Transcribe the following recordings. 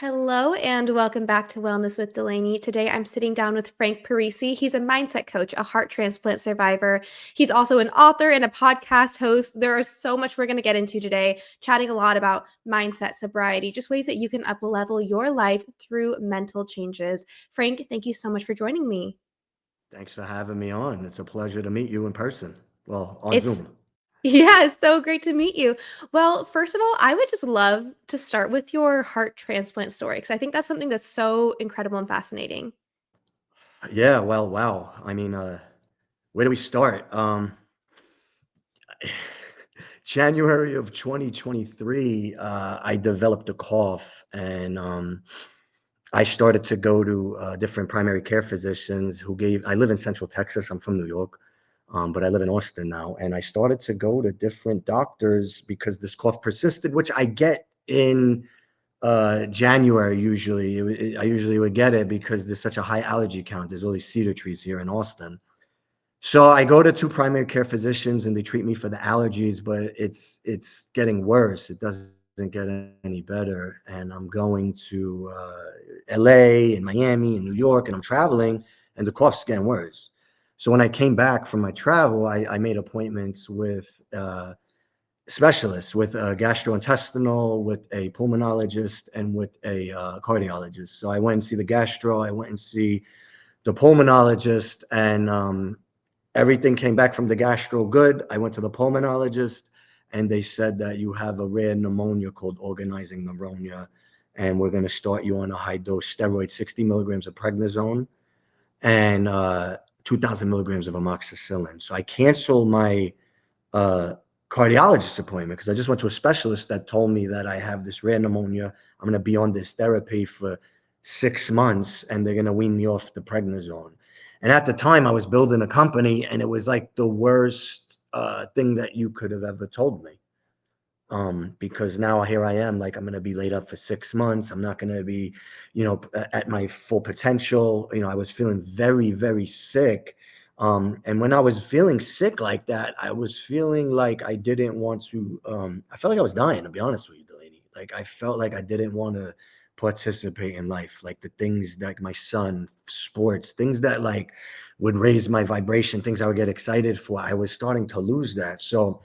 Hello and welcome back to Wellness with Delaney. Today I'm sitting down with Frank Parisi. He's a mindset coach, a heart transplant survivor. He's also an author and a podcast host. There is so much we're going to get into today, chatting a lot about mindset, sobriety, just ways that you can up-level your life through mental changes. Frank, thank you so much for joining me. Thanks for having me on. It's a pleasure to meet you in person. Well, on It's Zoom. Yeah, it's so great to meet you. Well, first of all, I would just love to start with your heart transplant story because I think that's something that's so incredible and fascinating. Yeah, well, wow. Where do we start? January of 2023, I developed a cough and I started to go to different primary care physicians I live in Central Texas. I'm from New York, but I live in Austin now. And I started to go to different doctors because this cough persisted, which I get in January usually. I usually would get it because there's such a high allergy count. There's all these cedar trees here in Austin. So I go to two primary care physicians and they treat me for the allergies, but it's getting worse. It doesn't get any better. And I'm going to LA and Miami and New York and I'm traveling and the cough's getting worse. So when I came back from my travel, I made appointments with specialists, with a gastrointestinal, with a pulmonologist, and with a cardiologist. So I went and see the gastro, I went and see the pulmonologist, and everything came back from the gastro good. I went to the pulmonologist, and they said that you have a rare pneumonia called organizing pneumonia, and we're going to start you on a high dose steroid, 60 milligrams of prednisone, and 2,000 milligrams of amoxicillin. So I canceled my uh, cardiologist appointment because I just went to a specialist that told me that I have this rare pneumonia. I'm going to be on this therapy for 6 months and they're going to wean me off the prednisone. And at the time, I was building a company and it was like the worst thing that you could have ever told me. Because now here I am, like I'm going to be laid up for 6 months. I'm not going to be, at my full potential. I was feeling very, very sick. And when I was feeling sick like that, I was feeling like I didn't want to, I felt like I was dying, to be honest with you, Delaney. Like I felt like I didn't want to participate in life, like the things like my son, sports, things that like would raise my vibration, things I would get excited for. I was starting to lose that. So,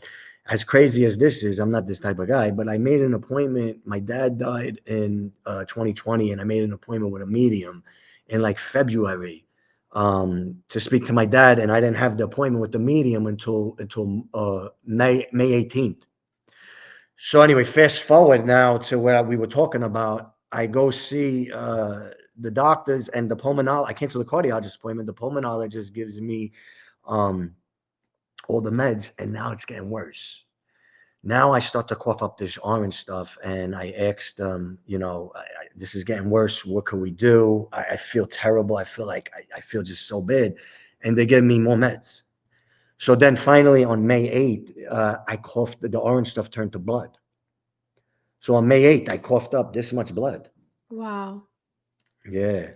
as crazy as this is, I'm not this type of guy, but I made an appointment. My dad died in 2020, and I made an appointment with a medium in like February to speak to my dad, and I didn't have the appointment with the medium until May 18th. So anyway, fast forward now to where we were talking about. I go see the doctors and the pulmonologist. I cancel the cardiologist appointment. The pulmonologist gives me um, all the meds, and now it's getting worse. Now I start to cough up this orange stuff, and I asked them, this is getting worse. What can we do? I feel terrible. I feel like I feel just so bad, and they give me more meds. So then finally on May 8th, I coughed. The orange stuff turned to blood. So on May 8th, I coughed up this much blood. Wow. Yeah.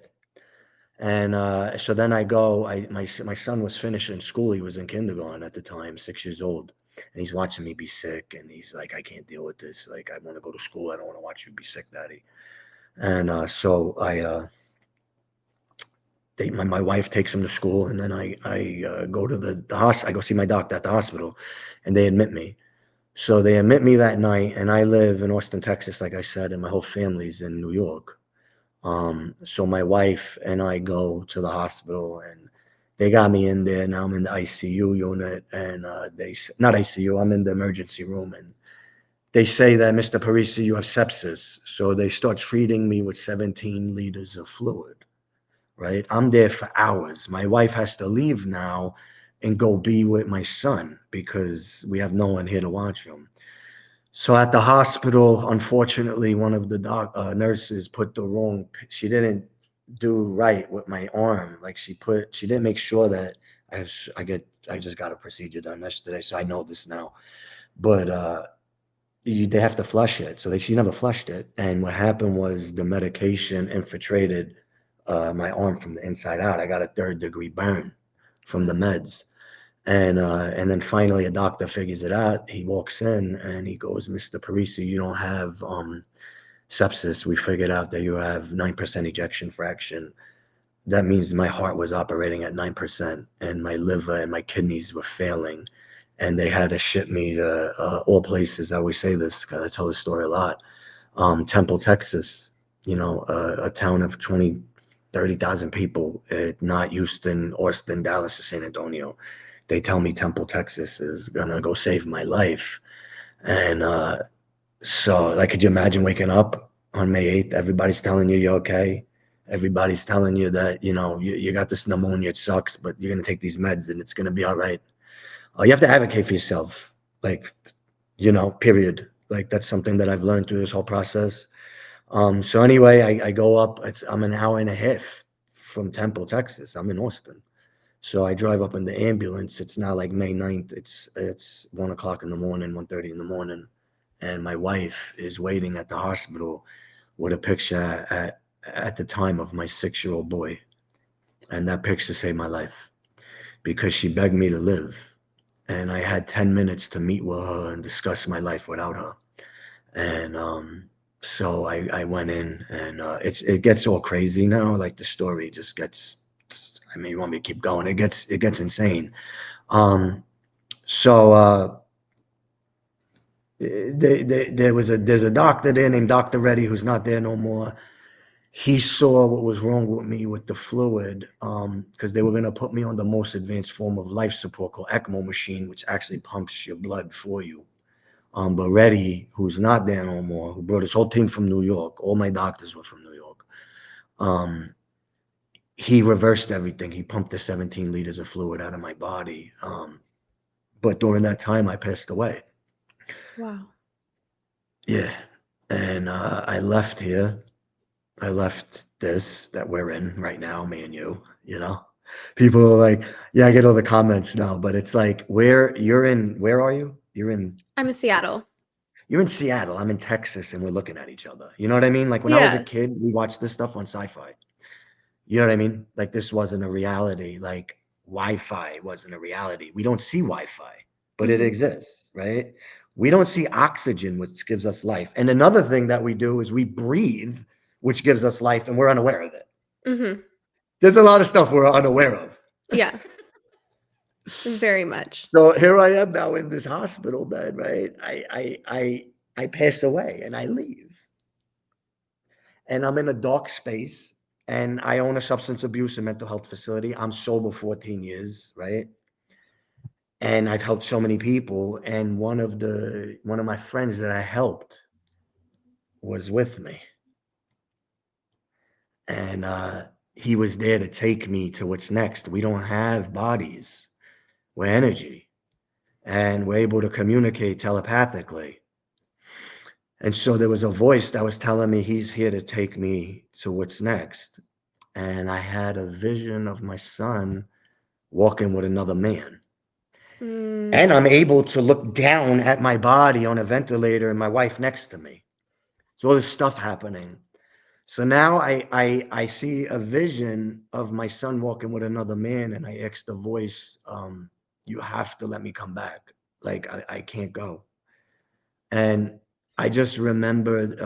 And so then I go. My son was finishing school. He was in kindergarten at the time, 6 years old, and he's watching me be sick. And he's like, "I can't deal with this. Like, I want to go to school. I don't want to watch you be sick, Daddy." And so my wife takes him to school, and then I go to the hospital. I go see my doctor at the hospital, and they admit me. So they admit me that night, and I live in Austin, Texas, like I said, and my whole family's in New York. So my wife and I go to the hospital and they got me in there. Now I'm in the ICU unit and not ICU, I'm in the emergency room and they say that Mr. Parisi, you have sepsis. So they start treating me with 17 liters of fluid, right? I'm there for hours. My wife has to leave now and go be with my son because we have no one here to watch him. So at the hospital, unfortunately, one of the nurses put the wrong. She didn't do right with my arm. Like she didn't make sure that I just got a procedure done yesterday, so I know this now. But they have to flush it, so she never flushed it. And what happened was the medication infiltrated my arm from the inside out. I got a third-degree burn from the Wow. meds. And then finally a doctor figures it out. He walks in and he goes, Mr. Parisi, you don't have sepsis. We figured out that you have 9% ejection fraction. That means my heart was operating at 9% and my liver and my kidneys were failing. And they had to ship me to all places. I always say this because I tell this story a lot. Temple, Texas, a town of 20, 30,000 people, not Houston, Austin, Dallas, or San Antonio. They tell me Temple, Texas is going to go save my life. And so, like, could you imagine waking up on May 8th? Everybody's telling you you're okay. Everybody's telling you that, you got this pneumonia. It sucks, but you're going to take these meds and it's going to be all right. You have to advocate for yourself. Like, period. Like, that's something that I've learned through this whole process. So anyway, I go up. I'm an hour and a half from Temple, Texas. I'm in Austin. So I drive up in the ambulance. It's now like May 9th. It's 1 o'clock in the morning, 1:30 in the morning. And my wife is waiting at the hospital with a picture at the time of my 6-year-old boy. And that picture saved my life because she begged me to live. And I had 10 minutes to meet with her and discuss my life without her. And so I went in, and it gets all crazy now. Like, the story just gets. I mean, you want me to keep going? It gets insane. Um, so there's a doctor there named Dr. Reddy who's not there no more. He saw what was wrong with me with the fluid, because they were going to put me on the most advanced form of life support called ECMO machine, which actually pumps your blood for you. But Reddy, who's not there no more, who brought his whole team from New York, all my doctors were from New York. Um, he reversed everything. He pumped the 17 liters of fluid out of my body. But during that time, I passed away. Wow. Yeah. And I left here. I left this that we're in right now, me and you. People are like, yeah, I get all the comments now, but it's like, where are you? I'm in Seattle. You're in Seattle. I'm in Texas, and we're looking at each other. You know what I mean? Like, when I was a Yeah. kid, we watched this stuff on sci-fi. You know what I mean? Like, this wasn't a reality. Like, Wi-Fi wasn't a reality. We don't see Wi-Fi, but it Hmm. exists, right? We don't see oxygen, which gives us life. And another thing that we do is we breathe, which gives us life, and we're unaware of it. Hmm. There's a lot of stuff we're unaware of. Yeah, very much. So here I am now in this hospital bed, right? I pass away and I leave. And I'm in a dark space, and I own a substance abuse and mental health facility. I'm sober 14 years, right? And I've helped so many people. And one of my friends that I helped was with me. And he was there to take me to what's next. We don't have bodies. We're energy. And we're able to communicate telepathically. And so there was a voice that was telling me he's here to take me to what's next. And I had a vision of my son walking with another man. Mm, And I'm able to look down at my body on a ventilator and my wife next to me. So all this stuff happening. So now I see a vision of my son walking with another man, and I ask the voice, you have to let me come back. Like, I can't go. And I just remembered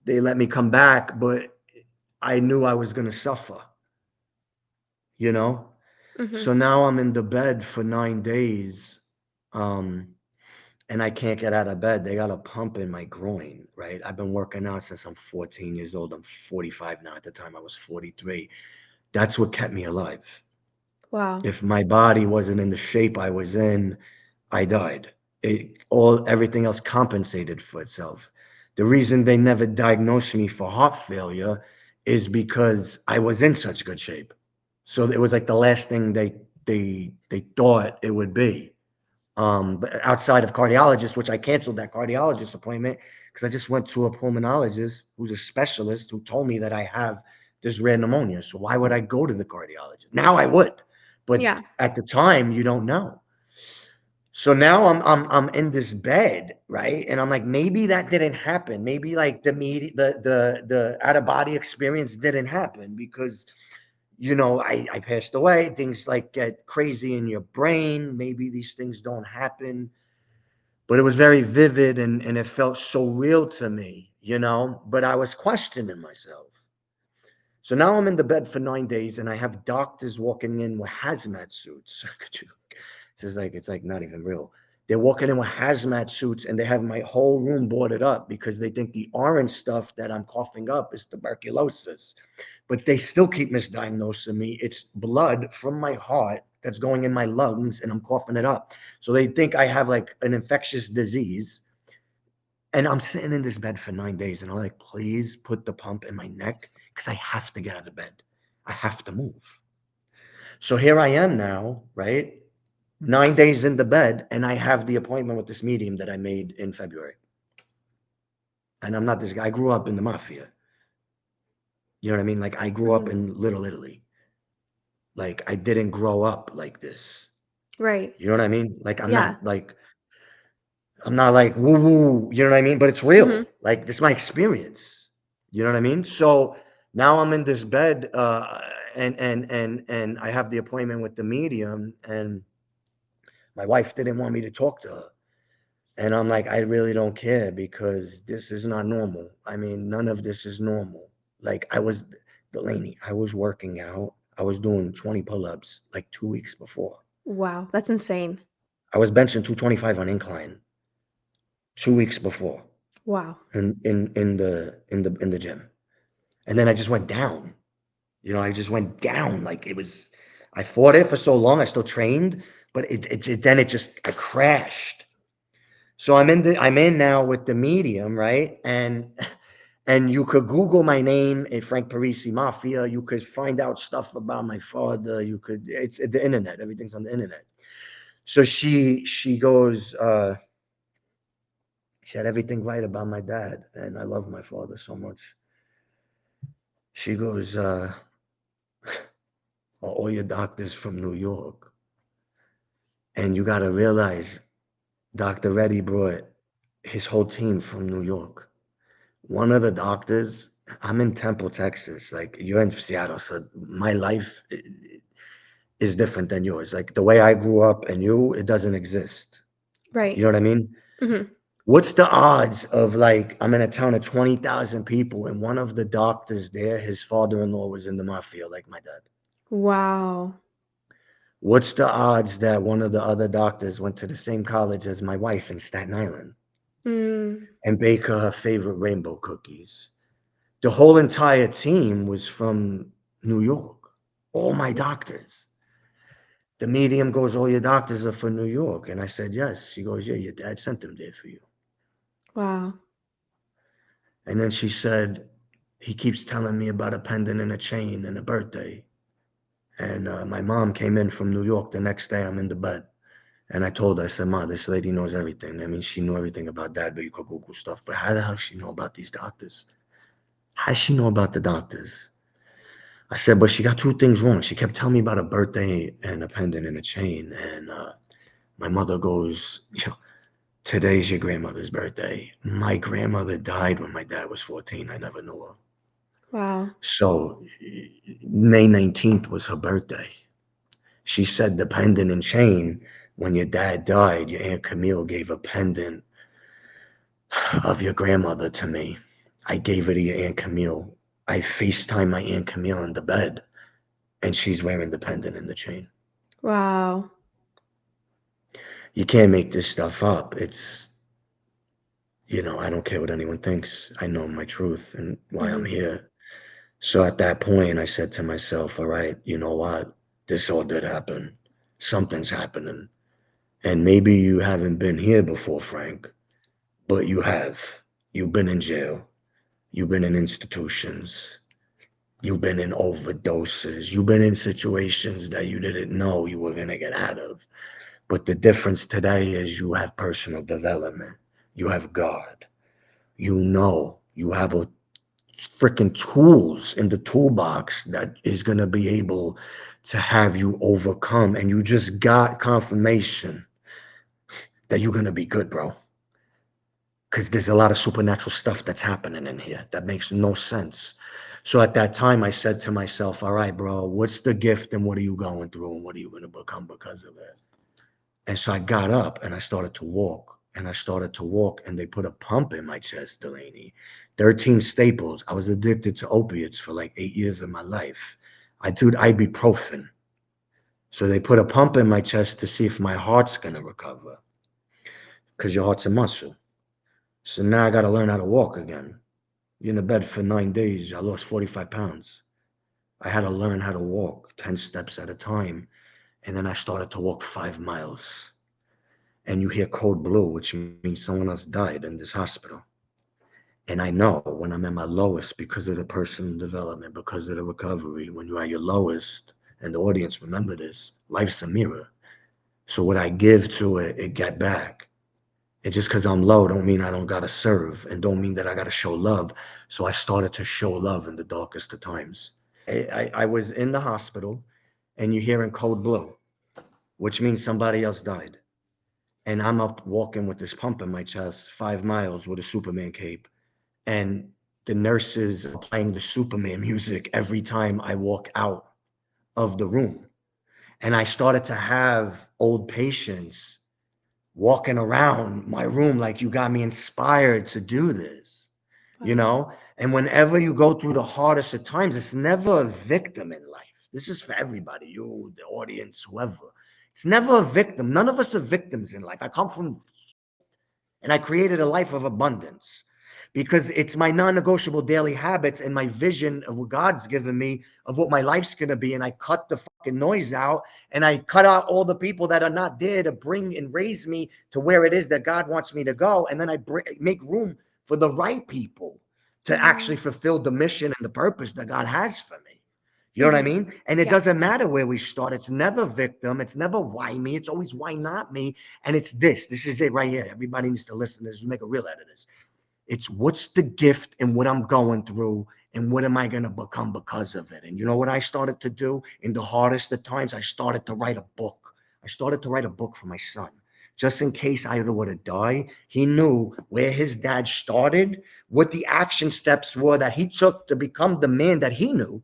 they let me come back, but I knew I was going to suffer, you know? hmm. So now I'm in the bed for 9 days, um, and I can't get out of bed. They got a pump in my groin, right? I've been working out since I'm 14 years old. I'm 45 now. At the time, I was 43. That's what kept me alive. Wow. If my body wasn't in the shape I was in, I died. Everything else compensated for itself. The reason they never diagnosed me for heart failure is because I was in such good shape. So it was like the last thing they thought it would be. But outside of cardiologist, which I canceled that cardiologist appointment because I just went to a pulmonologist who's a specialist who told me that I have this rare pneumonia. So why would I go to the cardiologist? Now I would, but Yeah. at the time you don't know. So now I'm in this bed, right? And I'm like, maybe that didn't happen. Maybe like the out of body experience didn't happen because I passed away. Things like get crazy in your brain. Maybe these things don't happen. but it was very vivid and it felt so real to me, you know. But I was questioning myself. So now I'm in the bed for 9 days, and I have doctors walking in with hazmat suits. It's like not even real. They're walking in with hazmat suits, and they have my whole room boarded up because they think the orange stuff that I'm coughing up is tuberculosis. But they still keep misdiagnosing me. It's blood from my heart that's going in my lungs, and I'm coughing it up. So they think I have like an infectious disease. And I'm sitting in this bed for 9 days, and I'm like, please put the pump in my neck because I have to get out of bed. I have to move. So here I am now, right? 9 days in the bed, and I have the appointment with this medium that I made in February. And I'm not this guy. I grew up in the mafia. You know what I mean? Like I grew up Mhm. in Little Italy. Like I didn't grow up like this. Right. You know what I mean? Like Yeah. I'm not like woo woo. You know what I mean? But it's Mhm. real. Like this is my experience. You know what I mean? So now I'm in this bed, and I have the appointment with the medium, and my wife didn't want me to talk to her. And I'm like, I really don't care because this is not normal. I mean, none of this is normal. Like Delaney, I was working out. I was doing 20 pull-ups like 2 weeks before. Wow, that's insane. I was benching 225 on incline 2 weeks before Wow. in the gym. And then I just went down. You know, I just went down. Like it was I fought it for so long. I still trained, but then it just I crashed. So I'm in now with the medium, right? And you could Google my name at Frank Parisi Mafia. You could find out stuff about my father. It's at the internet. Everything's on the internet. So she goes, she had everything right about my dad, and I love my father so much. She goes, are all your doctors from New York? And you gotta realize Dr. Reddy brought his whole team from New York. One of the doctors, I'm in Temple, Texas. Like you're in Seattle, so my life is different than yours. Like the way I grew up and you, it doesn't exist. You Right. know what I mean? Mhm. What's the odds of like I'm in a town of 20,000 people and one of the doctors there, his father-in-law was in the mafia like my dad? Wow. What's the odds that one of the other doctors went to the same college as my wife in Staten Island Mm. and bake her favorite rainbow cookies? The whole entire team was from New York. All my doctors. The medium goes, all your doctors are from New York. And I said, yes. She goes, yeah, your dad sent them there for you. Wow. And then she said, he keeps telling me about a pendant and a chain and a birthday. And my mom came in from New York the next day. I'm in the bed. And I told her, I said, Ma, this lady knows everything. I mean, she knew everything about dad, but you could Google stuff. But how the hell does she know about these doctors? How does she know about the doctors? I said, but she got two things wrong. She kept telling me about a birthday and a pendant and a chain. And my mother goes, you know, today's your grandmother's birthday. My grandmother died when my dad was 14. I never knew her. Wow. So May 19th was her birthday. She said the pendant and chain, when your dad died, your Aunt Camille gave a pendant of your grandmother to me. I gave it to your Aunt Camille. I FaceTime my Aunt Camille in the bed, and she's wearing the pendant and the chain. Wow. You can't make this stuff up. I don't care what anyone thinks. I know my truth and why I'm Mhm. here. So at that point, I said to myself, all right, you know what? This all did happen. Something's happening. And maybe you haven't been here before, Frank, but you have. You've been in jail. You've been in institutions. You've been in overdoses. You've been in situations that you didn't know you were going to get out of. But the difference today is you have personal development. You have God. You have a freaking tools in the toolbox that is going to be able to have you overcome. And you just got confirmation that you're going to be good, bro. Because there's a lot of supernatural stuff that's happening in here that makes no sense. So at that time, I said to myself, all right, bro, what's the gift and what are you going through and what are you going to become because of it? And so I got up and I started to walk. and I started to walk, and they put a pump in my chest, Delaney. 13 staples. I was addicted to opiates for like 8 years of my life. I took ibuprofen. So they put a pump in my chest to see if my heart's gonna recover, because your heart's a muscle. So now I gotta learn how to walk again. You're in the bed for 9 days. I lost 45 pounds. I had to learn how to walk 10 steps at a time. And then I started to walk 5 miles. And you hear code blue, which means someone else died in this hospital. And I know when I'm at my lowest, because of the personal development, because of the recovery, when you're at your lowest, and the audience remember this, life's a mirror. So what I give to it, it get back. It's just because I'm low don't mean I don't gotta serve, and don't mean that I gotta show love. So I started to show love in the darkest of times. I was in the hospital, and you're hearing code blue, which means somebody else died. And I'm up walking with this pump in my chest, 5 miles with a Superman cape. And the nurses are playing the Superman music every time I walk out of the room. And I started to have old patients walking around my room like, you got me inspired to do this, you Wow. know? And whenever you go through the hardest of times, it's never a victim in life. This is for everybody, you, the audience, whoever. It's never a victim. None of us are victims in life. I come from, and I created a life of abundance because it's my non-negotiable daily habits and my vision of what God's given me of what my life's going to be. And I cut the fucking noise out, and I cut out all the people that are not there to bring and raise me to where it is that God wants me to go. And then make room for the right people to actually Mm, fulfill the mission and the purpose that God has for me. You know what I mhm. mean? And it Yeah. doesn't matter where we start. It's never victim. It's never why me. It's always why not me. And it's this. This is it right here. Everybody needs to listen to this. You make a reel out of this. It's what's the gift and what I'm going through, and what am I going to become because of it. And you know what I started to do in the hardest of times? I started to write a book. I started to write a book for my son. Just in case I were to die, he knew where his dad started, what the action steps were that he took to become the man that he knew,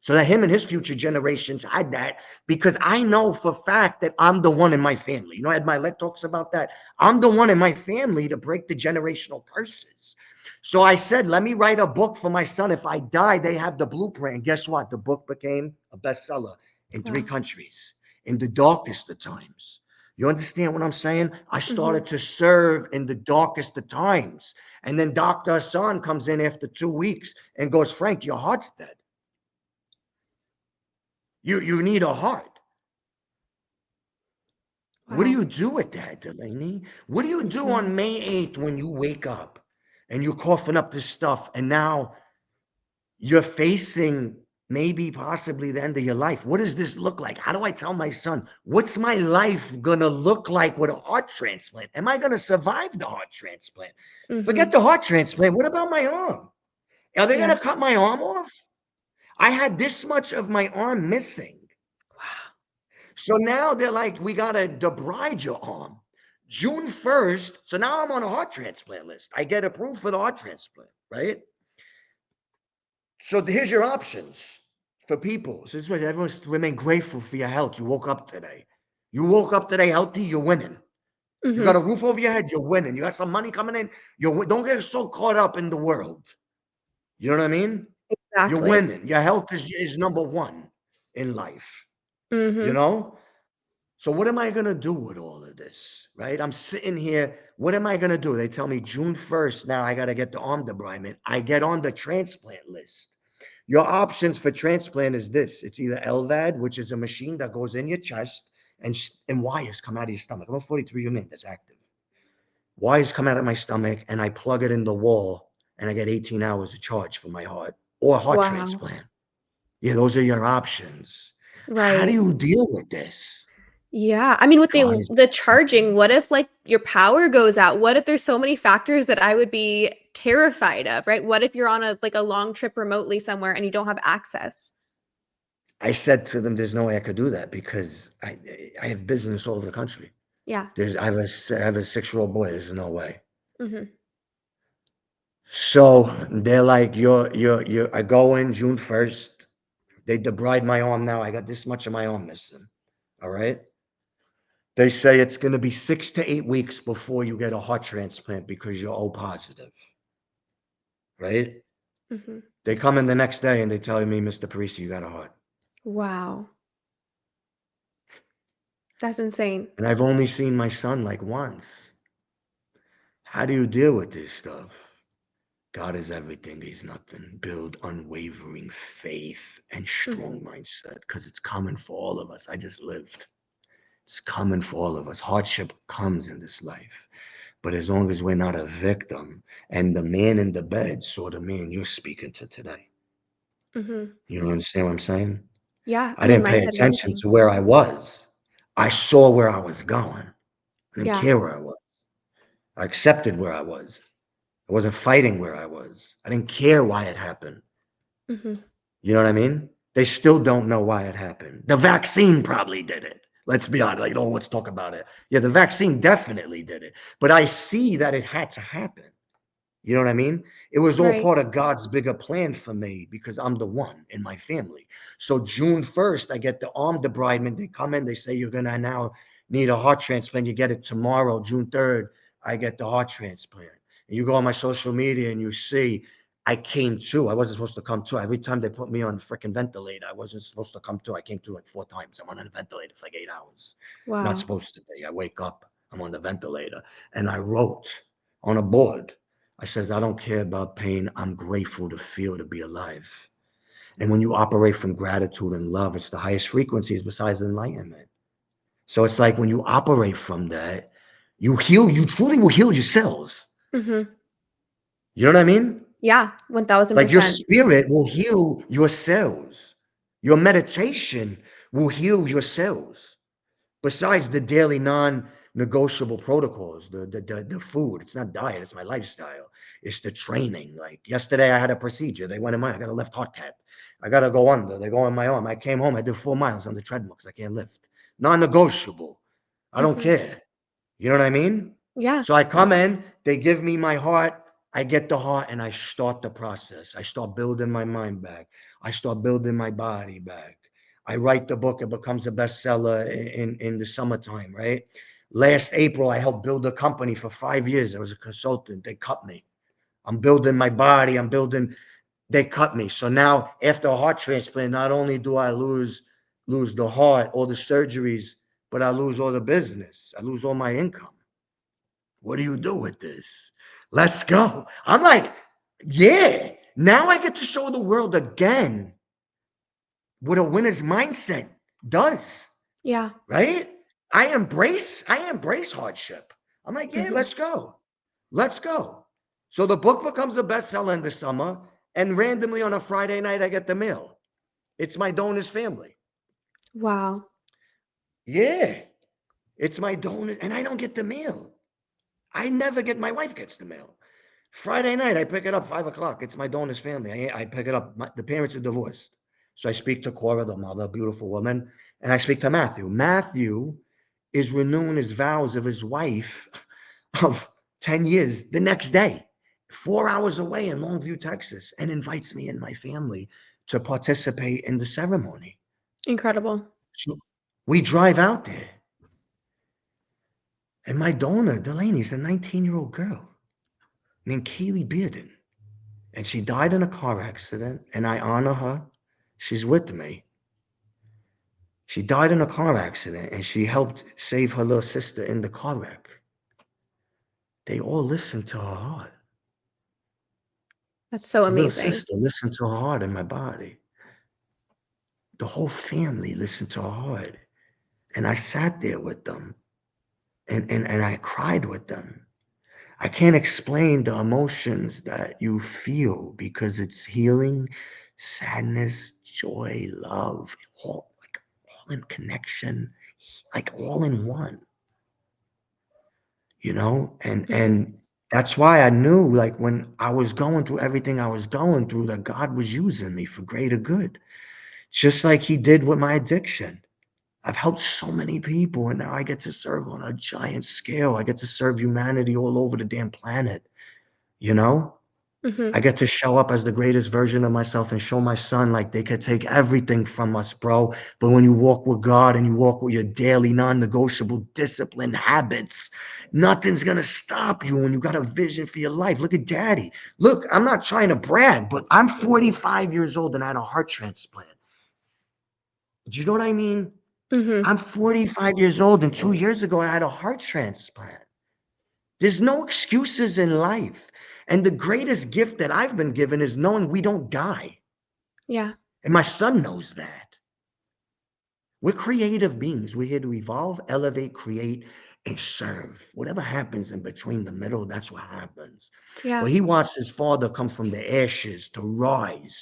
so that him and his future generations had that. Because I know for a fact that I'm the one in my family. You know, Ed Milet talks about that. I'm the one in my family to break the generational curses. So I said, let me write a book for my son. If I die, they have the blueprint. And guess what? The book became a bestseller in 3 countries in the darkest of times. You understand what I'm saying? I Mhm. started to serve in the darkest of times. And then Dr. Hassan comes in after 2 weeks and goes, Frank, your heart's dead. You need a heart. What do Wow. you do with that, Delaney? What do you do Mhm. on May 8th when you wake up and you're coughing up this stuff, and now you're facing maybe possibly the end of your life? What does this look like? How do I tell my son, what's my life gonna look like with a heart transplant? Am I gonna survive the heart transplant? Forget Mhm. the heart transplant. What about my arm? Are they Yeah. gonna cut my arm off? I had this much of my arm missing. Wow. So now they're like, we got to debride your arm. June 1st. So now I'm on a heart transplant list. I get approved for the heart transplant, right? So here's your options for people. So this is why everyone remain grateful for your health. You woke up today. You woke up today healthy, you're winning. You got Mhm. a roof over your head, you're winning. You got some money coming in, don't get so caught up in the world. You know what I mean? You're Exactly. winning. Your health is number one in life, you Mhm. know? So what am I gonna do with all of this, right? I'm sitting here. What am I gonna do? They tell me June 1st. Now I gotta get the arm debridement. I get on the transplant list. Your options for transplant is this: it's either LVAD, which is a machine that goes in your chest, and wires come out of your stomach. I'm a 43-year man that's active. Wires come out of my stomach, and I plug it in the wall, and I get 18 hours of charge for my heart, or heart Wow. transplant. Yeah, those are your options. How do Right. you deal with this, Yeah. I mean, with the guys? the charging, what if, like, your power goes out? What if there's so many factors that I would be terrified of, right? What if you're on a long trip remotely somewhere and you don't have access? I said to them, "There's no way I could do that because I have business all over the country. Yeah. I have a 6-year-old boy. There's no way." Mhm. So they're like, "You're." I go in June 1st. They debride my arm now. I got this much of my arm missing. All right. They say it's going to be 6 to 8 weeks before you get a heart transplant because you're O positive, right? Hmm. They come in the next day and they tell me, Mr. Parisi, you got a heart. Wow. That's insane. And I've only seen my son like once. How do you deal with this stuff? God is everything. He's nothing. Build unwavering faith and strong Hmm. mindset because it's coming for all of us. I just lived. It's coming for all of us. Hardship comes in this life. But as long as we're not a victim, and the man in the bed saw the man you're speaking to today. Hmm. You don't understand what I'm saying? Yeah. I I mean, didn't pay mindset is attention everything. to where I was. I saw where I was going. I didn't Yeah. care where I was. I accepted where I was. I wasn't fighting where I was. I didn't care why it happened. Hmm. You know what I mean? They still don't know why it happened. The vaccine probably did it. Let's be honest. Like, oh, let's talk about it. Yeah, the vaccine definitely did it. But I see that it had to happen. You know what I mean? It was all Right. part of God's bigger plan for me because I'm the one in my family. So June 1st, I get the arm debridement. They come in, they say, you're going to now need a heart transplant. You get it tomorrow, June 3rd, I get the heart transplant. And you go on my social media and you see I came to. I wasn't supposed to come to. Every time they put me on a freaking ventilator, I wasn't supposed to come to. I came to like 4 times. I'm on a ventilator for like 8 hours. Not Wow. supposed to be. I wake up, I'm on the ventilator. And I wrote on a board, I says, I don't care about pain. I'm grateful to feel to be alive. And when you operate from gratitude and love, it's the highest frequencies besides enlightenment. So it's like when you operate from that, you heal, you truly will heal your cells. Hmm. You know what I mean? Yeah. Like your 1000%. spirit will heal your cells. Your meditation will heal your cells. Besides the daily non-negotiable protocols, the food, it's not diet, it's my lifestyle. It's the training. Like yesterday, I had a procedure. They went in my, I got a left heart cap. I got to go under. They go in my arm. I came home. I did 4 miles on the treadmill because I can't lift. Non-negotiable. I don't Hmm. care. You know what I mean? Yeah. So I come in, they give me my heart, I get the heart, and I start the process. I start building my mind back. I start building my body back. I write the book, it becomes a bestseller in the summertime, right? Last April, I helped build a company for 5 years. I was a consultant. They cut me. I'm building my body, they cut me. So now after a heart transplant, not only do I lose the heart, all the surgeries, but I lose all the business. I lose all my income. What do you do with this? Let's go. I'm like, yeah. Now I get to show the world again what a winner's mindset does, Yeah. right? I embrace hardship. I'm like, yeah, Hmm. let's go. Let's go. So the book becomes a bestseller in the summer, and randomly on a Friday night, I get the mail. It's my donor's family. Wow. Yeah, it's my donor, and I don't get the mail. I never get, my wife gets the mail. Friday night, I pick it up 5 o'clock. It's my donor's family. I pick it up. The parents are divorced. So I speak to Cora, the mother, beautiful woman, and I speak to Matthew. Matthew is renewing his vows of his wife of 10 years the next day, 4 hours away in Longview, Texas, and invites me and my family to participate in the ceremony. Incredible. So we drive out there, and my donor, Delaney, is a 19-year-old girl named Kaylee Bearden. And she died in a car accident, and I honor her. She's with me. She died in a car accident, and she helped save her little sister in the car wreck. They all listened to her heart. That's so The little amazing. sister listened to her heart in my body. The whole family listened to her heart. And I sat there with them, and I cried with them. I can't explain the emotions that you feel because it's healing, sadness, joy, love, all in connection, like all in one, you know? Hmm. And that's why I knew, like, when I was going through everything I was going through, that God was using me for greater good, just like he did with my addiction. I've helped so many people, and now I get to serve on a giant scale. I get to serve humanity all over the damn planet, you know? I Mhm. get to show up as the greatest version of myself and show my son like they could take everything from us, bro. But when you walk with God and you walk with your daily non-negotiable discipline habits, nothing's gonna stop you when you got a vision for your life. Look at daddy. Look, I'm not trying to brag, but I'm 45 years old and I had a heart transplant. Do you know what I mean? Mhm. I'm 45 years old and 2 years ago I had a heart transplant. There's no excuses in life. And the greatest gift that I've been given is knowing we don't die. Yeah. And my son knows that. We're creative beings. We're here to evolve, elevate, create, and serve. Whatever happens in between the middle, that's what happens. Yeah. But he watched his father come from the ashes to rise.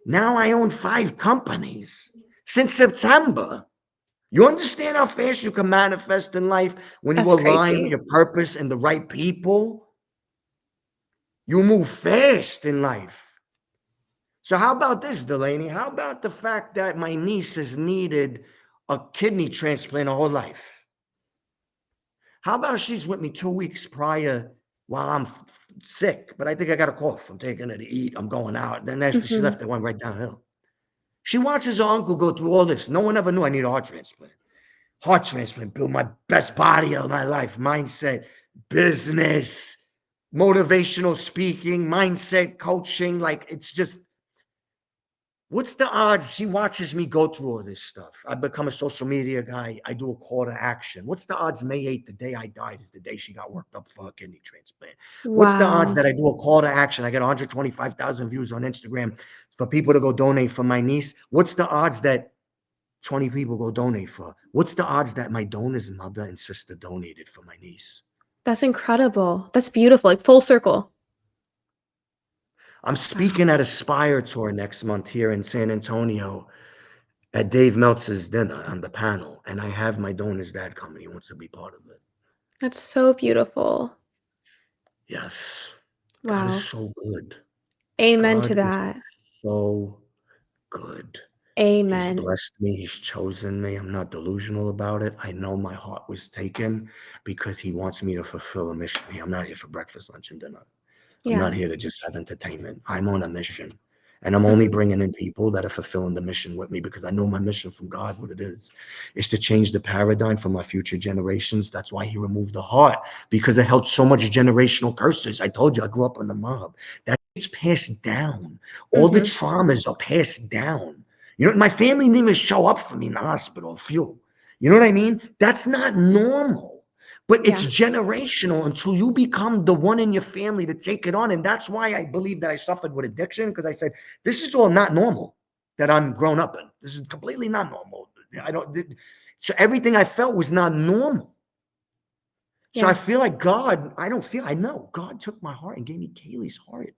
Now I own 5 companies since September. You understand how fast you can manifest in life when you That's align with crazy. your purpose and the right people? You move fast in life. So how about this, Delaney? How about the fact that my niece has needed a kidney transplant her whole life? How about she's with me 2 weeks prior while I'm sick, but I think I got a cough. I'm taking her to eat. I'm going out. Then after she Mhm. left, I went right downhill. She watches her uncle go through all this. No one ever knew I need a heart transplant. Heart transplant, build my best body of my life, mindset, business, motivational speaking, mindset coaching. Like it's just what's the odds she watches me go through all this stuff? I've become a social media guy. I do a call to action. What's the odds May 8th, the day I died, is the day she got worked up for a kidney transplant? What's the odds Wow. that I do a call to action? I get 125,000 views on Instagram for people to go donate for my niece. What's the odds that 20 people go donate for? What's the odds that my donor's mother and sister donated for my niece? That's incredible. That's beautiful, like, full circle. I'm Wow. speaking at Aspire Tour next month here in San Antonio at Dave Meltzer's dinner on the panel, and I have my donor's dad coming. He wants to be part of it. That's so beautiful. Yes, God is Wow. so good. Amen to God is that. so good. He's Amen. blessed me. He's chosen me. I'm not delusional about it. I know my heart was taken because he wants me to fulfill a mission here. I'm not here for breakfast, lunch, and dinner. I'm not Yeah. here to just have entertainment. I'm on a mission. And I'm only Mhm. bringing in people that are fulfilling the mission with me because I know my mission from God, what it is to change the paradigm for my future generations. That's why he removed the heart because it held so much generational curses. I told you I grew up in the mob. That's passed down. All the Mhm. traumas are passed down. You know, my family didn't even show up for me in the hospital, a few. You know what I mean? That's not normal. But it's Yeah. generational until you become the one in your family to take it on. And that's why I believe that I suffered with addiction because I said, this is all not normal that I'm grown up in. This is completely not normal. I don't, so everything I felt was not normal. So I Yeah. feel like God, I don't feel, I know God took my heart and gave me Kaylee's heart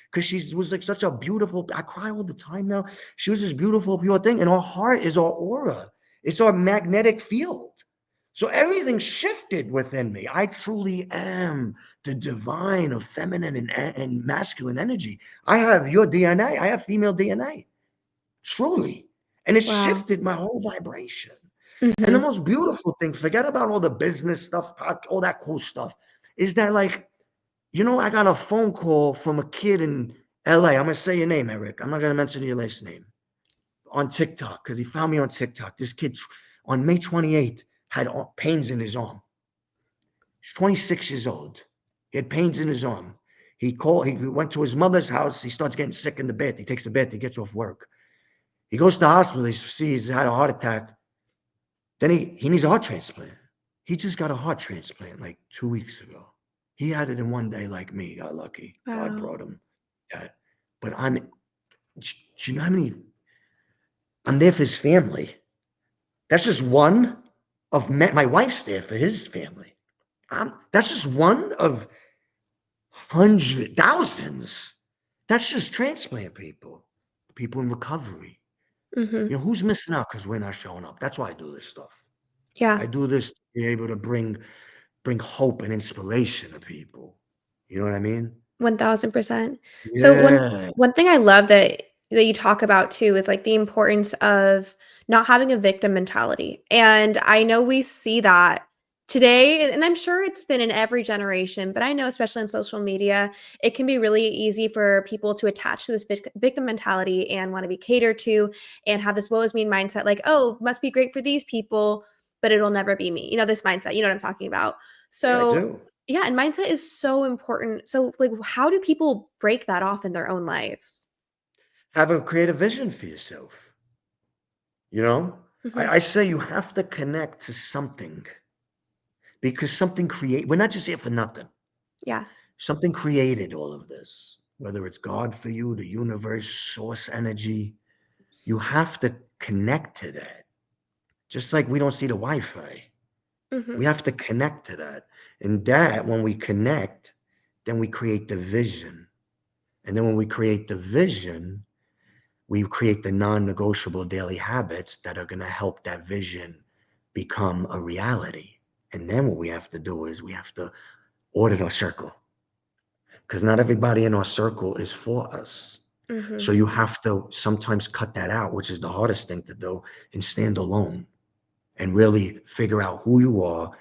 because she was like such a beautiful, I cry all the time now. She was this beautiful, pure thing. And our heart is our aura, it's our magnetic field. So everything shifted within me. I truly am the divine of feminine and masculine energy. I have your DNA, I have female DNA, truly. And it Wow. shifted my whole vibration. And the Mhm. most beautiful thing, forget about all the business stuff, all that cool stuff, is that like, I got a phone call from a kid in LA. I'm gonna say your name, Eric. I'm not gonna mention your last name on TikTok because he found me on TikTok. This kid on May 28th had pains in his arm. He's 26 years old. He had pains in his arm. He went to his mother's house. He starts getting sick in the bed. He takes a bath. He gets off work. He goes to the hospital. He sees he's had a heart attack. Then he needs a heart transplant. He just got a heart transplant like 2 weeks ago. He had it in one day like me. Got lucky. God Wow. brought him that. But do you know how many? I'm there for his family. That's just one of my wife's there for his family. That's just one of hundred thousands. That's just transplant people, people in recovery. Mhm. Who's missing out because we're not showing up? That's why I do this stuff. Yeah. I do this to be able to bring hope and inspiration to people. You know what I mean? 1000%. So Yeah. one thing I love that you talk about too is like the importance of not having a victim mentality. And I know we see that Today, and I'm sure it's been in every generation, but I know especially in social media, it can be really easy for people to attach to this victim mentality and want to be catered to and have this woe is me mindset like, oh, must be great for these people, but it'll never be me. This mindset, you know what I'm talking about. Yeah, I So, do. yeah, and mindset is so important. So, like, how do people break that off in their own lives? Have a creative vision for yourself. You know, Hmm. I say you have to connect to something because something create. We're not just here for nothing. Yeah. Something created all of this. Whether it's God for you, the universe, source energy, you have to connect to that. Just like we don't see the Wi-Fi, we Hmm. have to connect to that. And that, when we connect, then we create the vision. And then when we create the vision, we create the non-negotiable daily habits that are going to help that vision become a reality. And then what we have to do is we have to audit our circle because not everybody in our circle is for us. So Hmm. you have to sometimes cut that out, which is the hardest thing to do, and stand alone and really figure out who you are,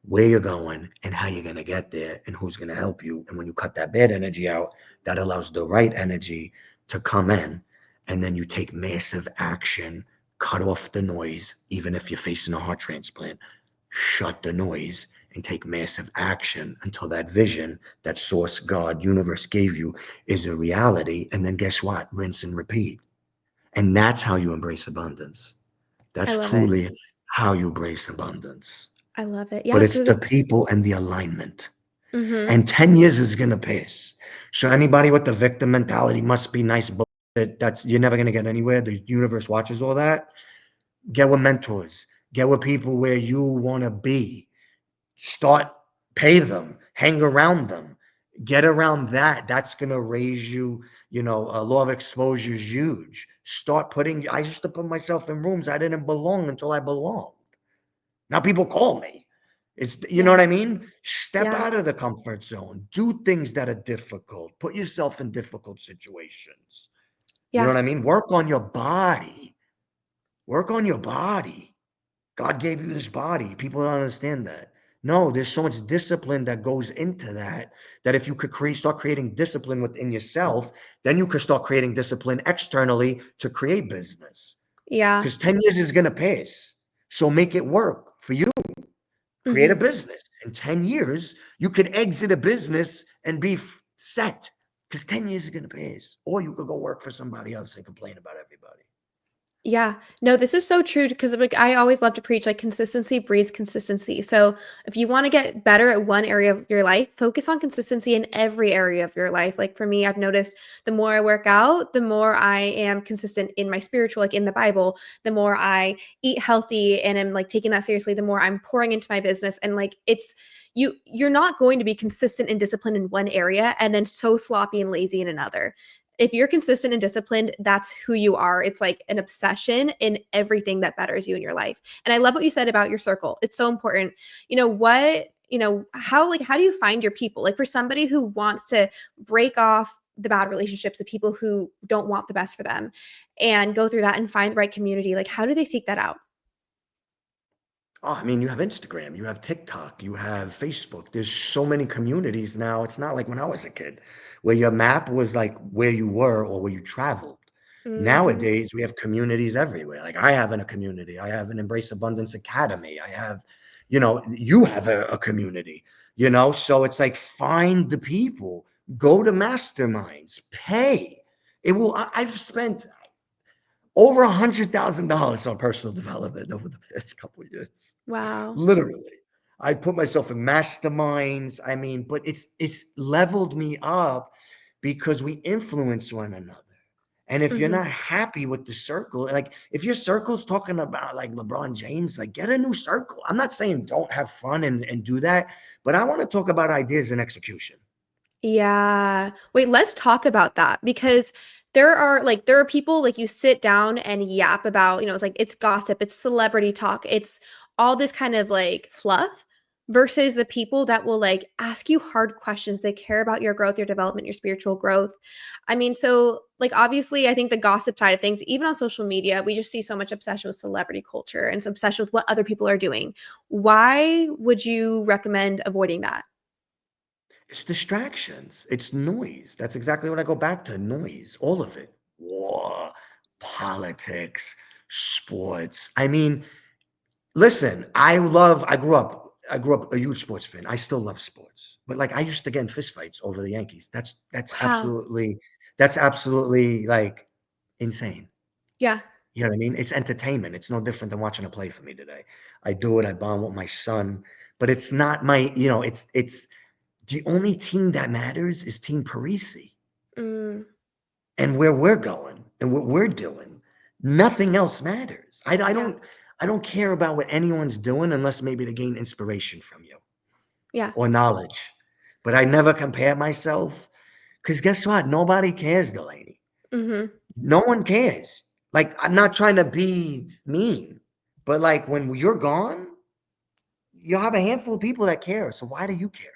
where you're going, and how you're going to get there, and who's going to help you. And when you cut that bad energy out, that allows the right energy to come in. And then you take massive action, cut off the noise, even if you're facing a heart transplant, shut the noise and take massive action until that vision, that source, God, universe gave you is a reality. And then guess what? Rinse and repeat. And that's how you embrace abundance. I That's love it. truly how you embrace abundance. I love it. But Yeah. it's Because, the people and the alignment. hmm, And 10 years is going to pass. So anybody with the victim mentality must be nice, but that's you're never going to get anywhere. The universe watches all that. Get with mentors. Get with people where you want to be. Start, pay them, hang around them, get around that. That's going to raise you. A law of exposure is huge. Start putting, I used to put myself in rooms I didn't belong until I belonged. Now people call me. You know yeah. what I mean? Step Yeah. out of the comfort zone. Do things that are difficult. Put yourself in difficult situations. You know Yeah. what I mean? Work on your body. Work on your body. God gave you this body. People don't understand that. No, there's so much discipline that goes into that. That if you could start creating discipline within yourself, then you could start creating discipline externally to create business. Yeah. Because 10 years is going to pass. So make it work for you. Create a Mhm. business. In 10 years, you could exit a business and be set. Because 10 years is going to pass. Or you could go work for somebody else and complain about everybody. Yeah. No, this is so true because like I always love to preach like consistency breeds consistency. So if you want to get better at one area of your life, focus on consistency in every area of your life. Like for me, I've noticed the more I work out, the more I am consistent in my spiritual, like in the Bible, the more I eat healthy and am like taking that seriously, the more I'm pouring into my business. And like you're not going to be consistent and disciplined in one area and then so sloppy and lazy in another. If you're consistent and disciplined, that's who you are. It's like an obsession in everything that betters you in your life. And I love what you said about your circle. It's so important. How do you find your people? Like for somebody who wants to break off the bad relationships, the people who don't want the best for them and go through that and find the right community, like how do they seek that out? Oh, I mean, you have Instagram, you have TikTok, you have Facebook. There's so many communities now. It's not like when I was a kid, where your map was like where you were or where you traveled. Mhm. Nowadays, we have communities everywhere. Like I have in a community, I have an Embrace Abundance Academy. I have, you have a community, so it's like find the people, go to masterminds, pay. I've spent over $100,000 on personal development over the past couple of years. Wow. Literally. I put myself in masterminds. I mean, but it's leveled me up because we influence one another. And if you're Mhm. not happy with the circle, like if your circle's talking about like LeBron James, like get a new circle. I'm not saying don't have fun and do that, but I want to talk about ideas and execution. Yeah. Wait, let's talk about that because there are people like you sit down and yap about, it's like it's gossip, it's celebrity talk, it's all this kind of like fluff. versus the people that will like ask you hard questions. They care about your growth, your development, your spiritual growth. I mean, so like obviously, I think the gossip side of things, even on social media, we just see so much obsession with celebrity culture and some obsession with what other people are doing. Why would you recommend avoiding that? It's distractions. It's noise. That's exactly what I go back to. Noise. All of it. War, politics, sports. I mean, listen, I grew up a huge sports fan. I still love sports. But like I used to get in fistfights over the Yankees. That's Wow. absolutely that's absolutely like insane. Yeah. You know what I mean? It's entertainment. It's no different than watching a play for me today. I do it, I bond with my son, but it's not my, it's the only team that matters is Team Parisi Mm, and where we're going and what we're doing. Nothing else matters. yeah. I don't care about what anyone's doing unless maybe to gain inspiration from you Yeah. or knowledge. But I never compare myself because guess what? Nobody cares, Delaney. Hmm. No one cares. Like, I'm not trying to be mean, but like when you're gone, you'll have a handful of people that care. So why do you care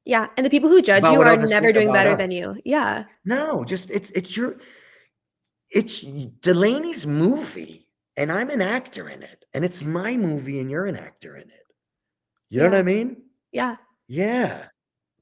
Yeah. And the people who judge about you what are others never think doing about better than us? you. Yeah. No, just it's Delaney's movie, and I'm an actor in it, and it's my movie, and you're an actor in it. You know what I Yeah. mean? Yeah. Yeah,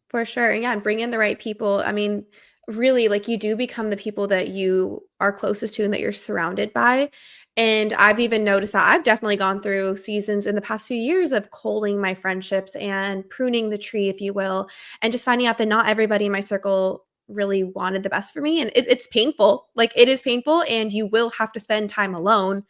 For sure. And yeah, and bring in the right people. I mean, really, like you do become the people that you are closest to and that you're surrounded by. And I've even noticed that I've definitely gone through seasons in the past few years of culling my friendships and pruning the tree, if you will, and just finding out that not everybody in my circle really wanted the best for me. And it's painful. Like it is painful, and you will have to spend time alone,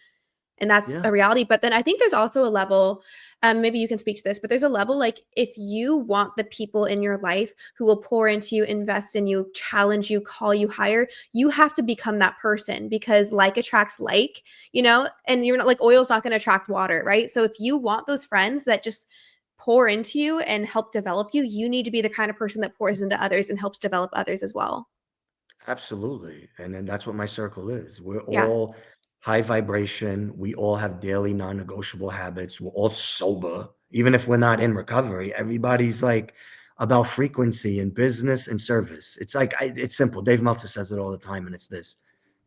and that's yeah, a reality. But then I think there's also a level, maybe you can speak to this, but there's a level like if you want the people in your life who will pour into you, invest in you, challenge you, call you higher, you have to become that person, because like attracts like, and you're not like oil's not going to attract water, right? So if you want those friends that just pour into you and help develop you, you need to be the kind of person that pours into others and helps develop others as well. absolutely. And then that's what my circle is. We're Yeah. all high vibration. We all have daily non-negotiable habits. We're all sober, even if we're not in recovery. Everybody's like about frequency and business and service. It's like it's simple. Dave Meltzer says it all the time, and it's this: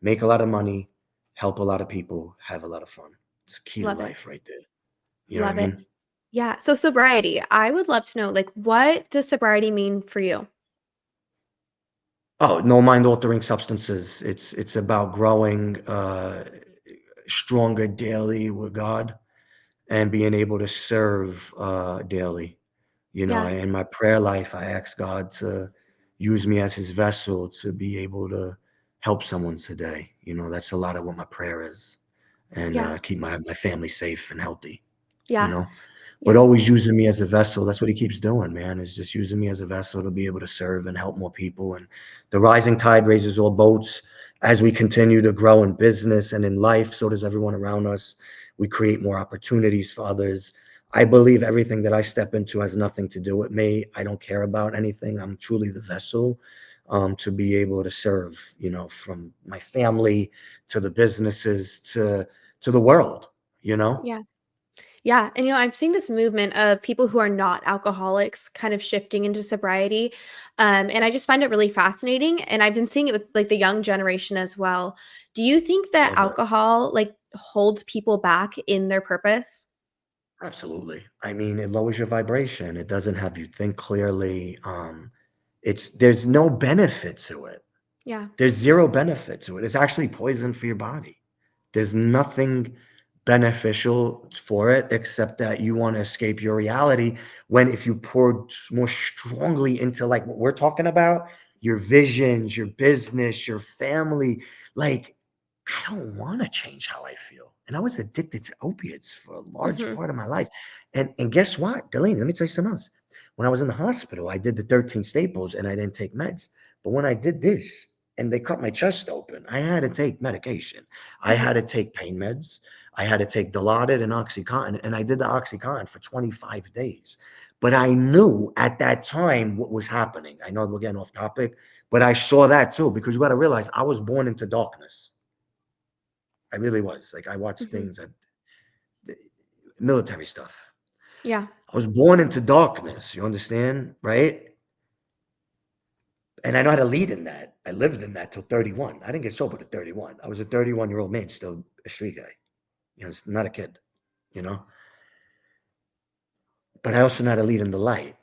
make a lot of money, help a lot of people, have a lot of fun. It's key to Love it. life right there. You know what I Love it. mean? Yeah. So sobriety, I would love to know, like, what does sobriety mean for you? Oh, no mind altering substances. It's about growing stronger daily with God and being able to serve daily. Yeah. In my prayer life, I ask God to use me as his vessel to be able to help someone today. That's a lot of what my prayer is, and Yeah. keep my family safe and healthy, you Yeah. know. But Yeah. always using me as a vessel. That's what he keeps doing, man, is just using me as a vessel to be able to serve and help more people. And the rising tide raises all boats. As we continue to grow in business and in life, so does everyone around us. We create more opportunities for others. I believe everything that I step into has nothing to do with me. I don't care about anything. I'm truly the vessel to be able to serve, from my family to the businesses to the world, you know? Yeah. Yeah. And, I'm seeing this movement of people who are not alcoholics kind of shifting into sobriety. And I just find it really fascinating. And I've been seeing it with like the young generation as well. Do you think that Love it. alcohol like holds people back in their purpose? Absolutely. I mean, it lowers your vibration. It doesn't have you think clearly. There's no benefit to it. Yeah. There's zero benefit to it. It's actually poison for your body. There's nothing beneficial for it except that you want to escape your reality. When if you pour more strongly into like what we're talking about, your visions, your business, your family, like I don't want to change how I feel. And I was addicted to opiates for a large Hmm. part of my life. And guess what, Delaney, let me tell you something else. When I was in the hospital, I did the 13 staples and I didn't take meds. But when I did this and they cut my chest open, I had to take medication. I Hmm. had to take pain meds. I had to take Dilaudid and Oxycontin. And I did the Oxycontin for 25 days. But I knew at that time what was happening. I know we're getting off topic, but I saw that too, because you got to realize I was born into darkness. I really was. Like I watched Hmm. things, military stuff. Yeah. I was born into darkness, you understand, right? And I know how to lead in that. I lived in that till 31. I didn't get sober at 31. I was a 31-year-old man, still a street guy. You know, it's not a kid, you know? But I also know how to lead in the light.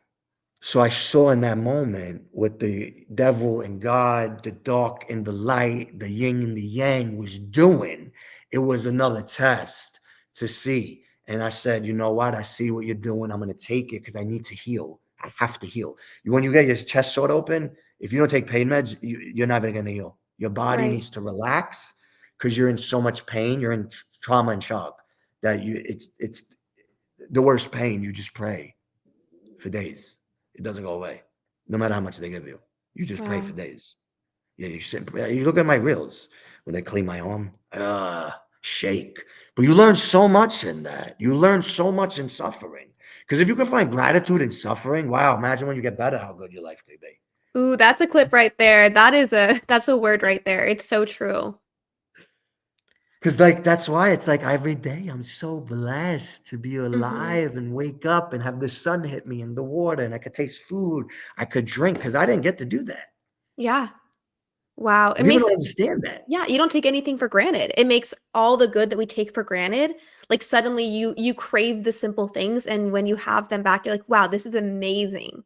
So I saw in that moment what the devil and God, the dark and the light, the yin and the yang was doing. It was another test to see. And I said, you know what? I see what you're doing. I'm going to take it because I need to heal. I have to heal. When you get your chest sort open, if you don't take pain meds, you're never going to heal. Your body Right. needs to relax because you're in so much pain. You're in trauma and shock that it's the worst pain. You just pray for days. It doesn't go away, no matter how much they give you. You just pray for Wow. days. Yeah, you sit and pray. You look at my reels when they clean my arm, shake. But you learn so much in that. You learn so much in suffering. Because if you can find gratitude in suffering, wow, imagine when you get better, how good your life could be. Ooh, that's a clip right there. That's a word right there. It's so true. Because like that's why it's like every day I'm so blessed to be Hmm. alive and wake up and have the sun hit me and the water and I could taste food, I could drink because I didn't get to do that. Yeah. Wow. It And people makes don't understand that. Yeah, you don't take anything for granted. It makes all the good that we take for granted, like suddenly you crave the simple things, and when you have them back, you're like, wow, this is amazing.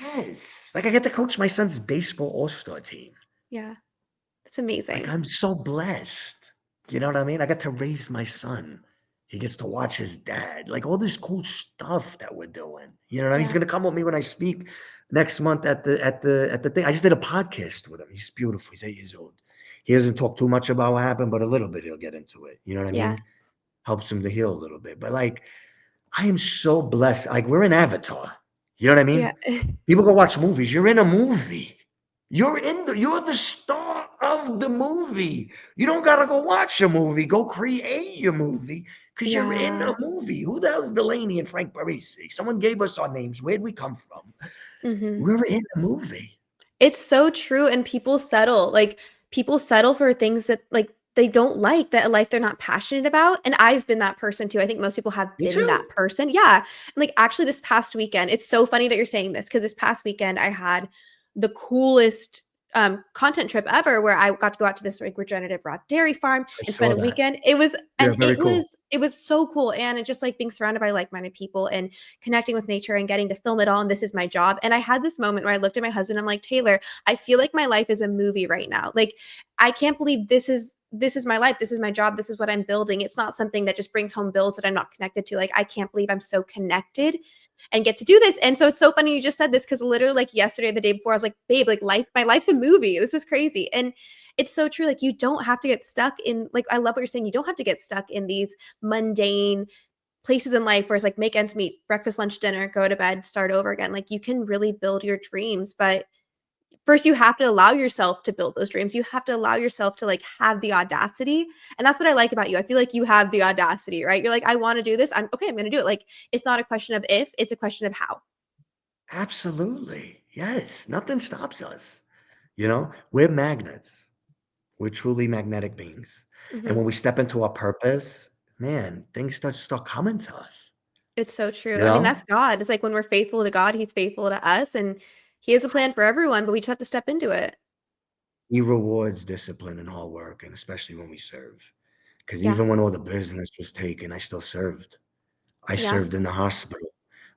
Yes. Like I get to coach my son's baseball all-star team. Yeah, it's Like amazing. I'm so blessed. You know what I mean? I get to raise my son. He gets to watch his dad. Like all this cool stuff that we're doing. You know, he's Yeah. gonna come with me when I speak next month at the thing. I just did a podcast with him. He's beautiful. He's 8 years old. He doesn't talk too much about what happened, but a little bit he'll get into it. You know what I Yeah. mean? Helps him to heal a little bit. But like I am so blessed. Like we're in Avatar. You know what I Yeah. mean? People go watch movies. You're in a movie. You're the star of the movie. You don't gotta go watch a movie. Go create your movie because you're in a Yeah. movie. Who the hell is Delaney and Frank Parisi? Someone gave us our names. Where'd we come from? Hmm. We're in a movie. It's so true, and people settle for things that like they don't like, that a life they're not passionate about. And I've been that person too. I think most people have Me been too. that person. Yeah. And like actually this past weekend, it's so funny that you're saying this because this past weekend I had the coolest content trip ever where I got to go out to this like regenerative raw dairy farm I and spend saw a that. weekend. It was Yeah, and very cool. it was so cool, and it just like being surrounded by like-minded people and connecting with nature and getting to film it all, and this is my job. And I had this moment where I looked at my husband, I'm like, Taylor, I feel like my life is a movie right now. Like I can't believe this is my life. This is my job. This is what I'm building. It's not something that just brings home bills that I'm not connected to. Like I can't believe I'm so connected and get to do this. And so it's so funny you just said this because literally like yesterday, the day before, I was like, babe, like my life's a movie. This is crazy. And it's so true. Like you don't have to get stuck in like I love what you're saying. You don't have to get stuck in these mundane places in life where it's like make ends meet, breakfast, lunch, dinner, go to bed, start over again. Like you can really build your dreams, but first you have to allow yourself to build those dreams. You have to allow yourself to like have the audacity. And that's what I like about you. I feel like you have the audacity, right? You're like, I want to do this. I'm okay, I'm going to do it. Like it's not a question of if, it's a question of how. Absolutely. Yes. Nothing stops us. You know, we're magnets. We're truly magnetic beings. And Mhm. when we step into our purpose, man, things start coming to us. It's so true. You I mean, know, that's God. It's like when we're faithful to God, he's faithful to us, and he has a plan for everyone, but we just have to step into it. he rewards discipline and hard work, and especially when we serve. Because Yeah. even when all the business was taken, I still served. I Yeah. served in the hospital.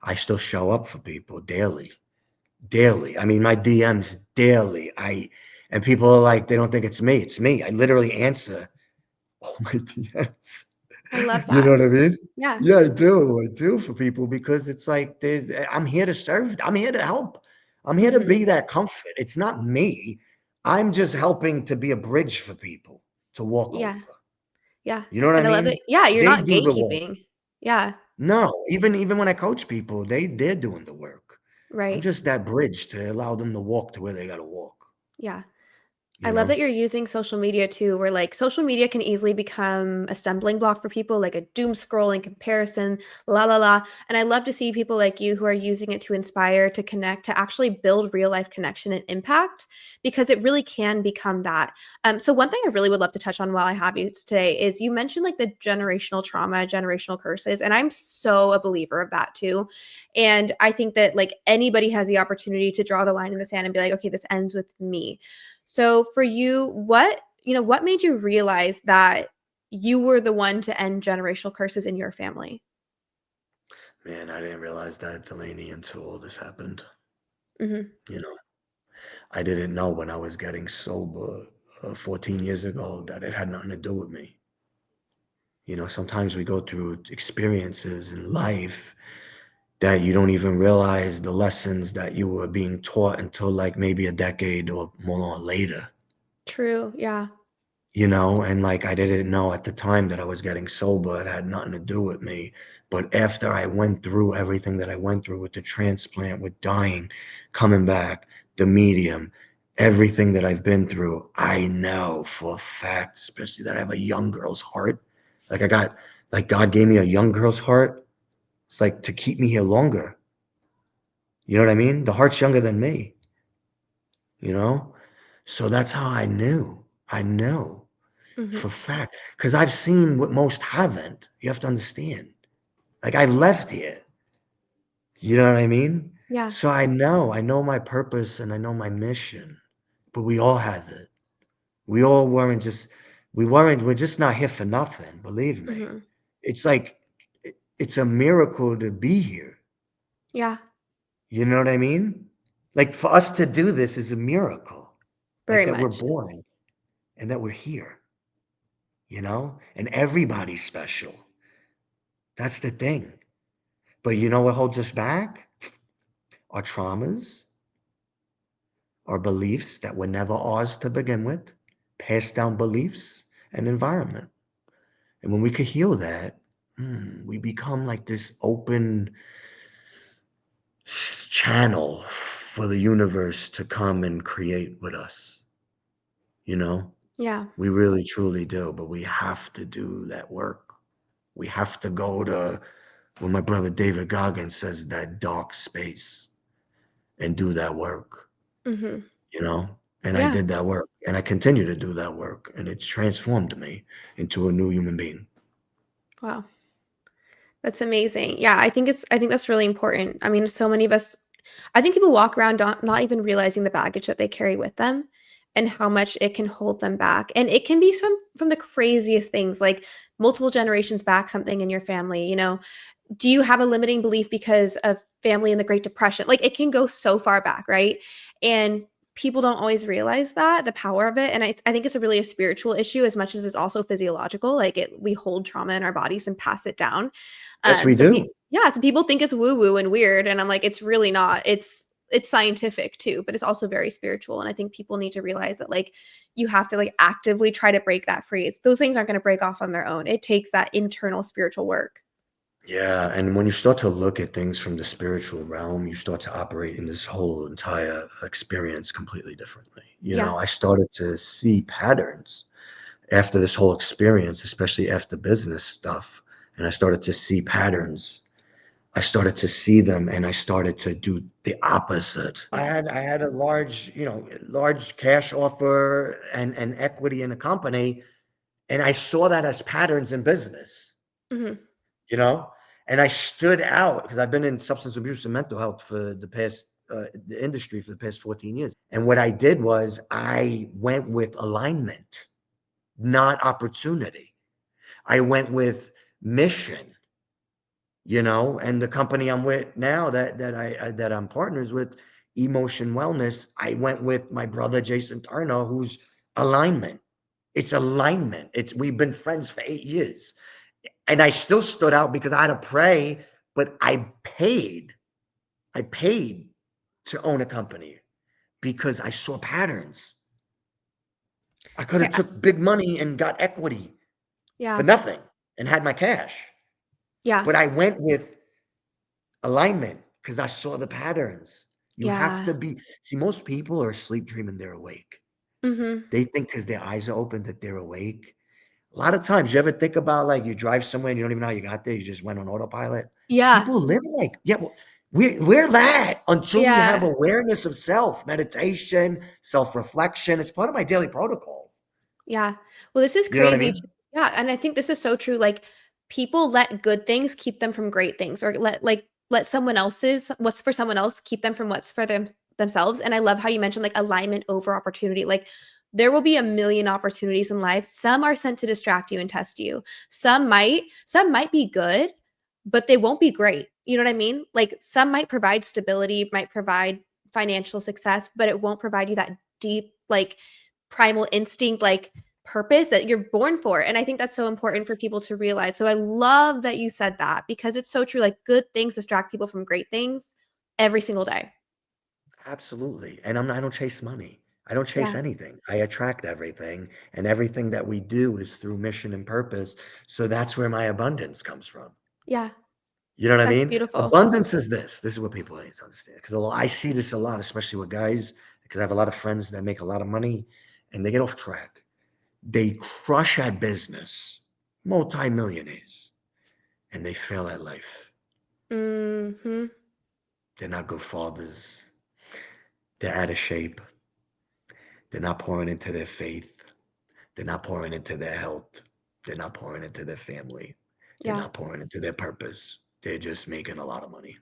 I still show up for people daily, daily. I mean, my DMs daily. And people are like, they don't think it's me. It's me. I literally answer all my DMs. I love You know that. what I mean? Yeah. Yeah, I do. I do for people because it's like I'm here to serve. I'm here to help. I'm here to Mhm. be that comfort. It's not me. I'm just helping to be a bridge for people to walk over. Yeah. Yeah. You know what I And I love mean? it. Yeah, you're They not do the work. gatekeeping. Yeah. No, even when I coach people, they're doing the work. I'm Right. just that bridge to allow them to walk to where they got to walk. Yeah. I you love know? that you're using social media too, where like social media can easily become a stumbling block for people, like a doom scrolling comparison, la la la. And I love to see people like you who are using it to inspire, to connect, to actually build real life connection and impact, because it really can become that. So one thing I really would love to touch on while I have you today is you mentioned like the generational trauma, generational curses, and I'm so a believer of that too. And I think that like anybody has the opportunity to draw the line in the sand and be like, okay, this ends with me. So for you, what made you realize that you were the one to end generational curses in your family? Man, I didn't realize that, Delaney, until all this happened. Mhm. You know, I didn't know when I was getting sober 14 years ago that it had nothing to do with me. Sometimes we go through experiences in life that you don't even realize the lessons that you were being taught until like maybe a decade or more later. True, yeah. And like I didn't know at the time that I was getting sober. It had nothing to do with me. But after I went through everything that I went through with the transplant, with dying, coming back, the medium, everything that I've been through, I know for a fact, especially that I have a young girl's heart. Like God gave me a young girl's heart. It's like to keep me here longer. You know what I mean? The heart's younger than me, you know? So that's how I knew. I know. Mhm. For fact, because I've seen what most haven't. You have to understand. Like I left here. You know what I mean? Yeah. So I know my purpose and I know my mission. But we all have it. We all we're just not here for nothing, believe me. Mhm. It's like it's a miracle to be here. Yeah, You know what I mean? Like for us to do this is a miracle. Like very that we're much. born and that we're here. And everybody's special. That's the thing. But you know what holds us back? Our traumas, our beliefs that were never ours to begin with, passed down beliefs and environment. And when we could heal that, we become like this open channel for the universe to come and create with us. You know, Yeah. we really truly do, but we have to do that work. We have to go to, when my brother David Goggins says, that dark space and do that work. Mhm. you know? And I Yeah. did that work and I continue to do that work and it's transformed me into a new human being. Wow. That's amazing. Yeah, I think that's really important. I mean, so many of us I think people walk around not even realizing the baggage that they carry with them and how much it can hold them back. And it can be some from the craziest things, like multiple generations back, something in your family, do you have a limiting belief because of family in the Great Depression? Like it can go so far back, right? And people don't always realize that the power of it. And I think it's a really a spiritual issue as much as it's also physiological. Like we hold trauma in our bodies and pass it down. Yes, we do. Yeah, so people think it's woo woo and weird, and I'm like, it's really not. It's scientific too, but it's also very spiritual. And I think people need to realize that like you have to like actively try to break that free. Those things aren't going to break off on their own. It takes that internal spiritual work. Yeah, and when you start to look at things from the spiritual realm, you start to operate in this whole entire experience completely differently. Yeah. I started to see patterns after this whole experience, especially after business stuff, and I started to see patterns. I started to see them and I started to do the opposite. I had a large cash offer and equity in a company, and I saw that as patterns in business, Hmm. you know? And I stood out because I've been in substance abuse and mental health for the industry for the past 14 years. And what I did was I went with alignment, not opportunity. I went with mission. And the company I'm with now that I'm partners with, Emotion Wellness, I went with my brother Jason Tarno, who's alignment. It's alignment. We've been friends for 8 years. And I still stood out because I had to pray, but I paid. I paid to own a company because I saw patterns. I could Okay. have took big money and got equity for Yeah. nothing and had my cash. Yeah. But I went with alignment because I saw the patterns. You have Yeah. to be, see, most people are asleep dreaming they're awake. Mhm. They think because their eyes are open that they're awake. A lot of times, you ever think about like you drive somewhere and you don't even know how you got there, you just went on autopilot? Yeah. People live like, yeah, well, we're that until we have Yeah. awareness of self, meditation, self-reflection. It's part of my daily protocol. Yeah. Well, this is You know what I crazy mean? too. Yeah, and I think this is so true. Like people let good things keep them from great things, or let someone else's what's for someone else keep them from what's for themselves. And I love how you mentioned like alignment over opportunity. Like there will be a million opportunities in life. Some are sent to distract you and test you. Some might be good, but they won't be great. You know what I mean? Like some might provide stability, might provide financial success, but it won't provide you that deep like primal instinct like purpose that you're born for. And I think that's so important for people to realize. So I love that you said that because it's so true. Like good things distract people from great things every single day. Absolutely. And I don't chase money. I don't chase Yeah. anything. I attract everything, and everything that we do is through mission and purpose. So that's where my abundance comes from. Yeah. You know what I That's mean? beautiful. Abundance is this. This is what people need to understand. Because I see this a lot, especially with guys, because I have a lot of friends that make a lot of money and they get off track. They crush at business, multimillionaires, and they fail at life. Mhm. They're not good fathers. They're out of shape. They're not pouring into their faith. They're not pouring into their health. They're not pouring into their family. They're Yeah. not pouring into their purpose. They're just making a lot of money.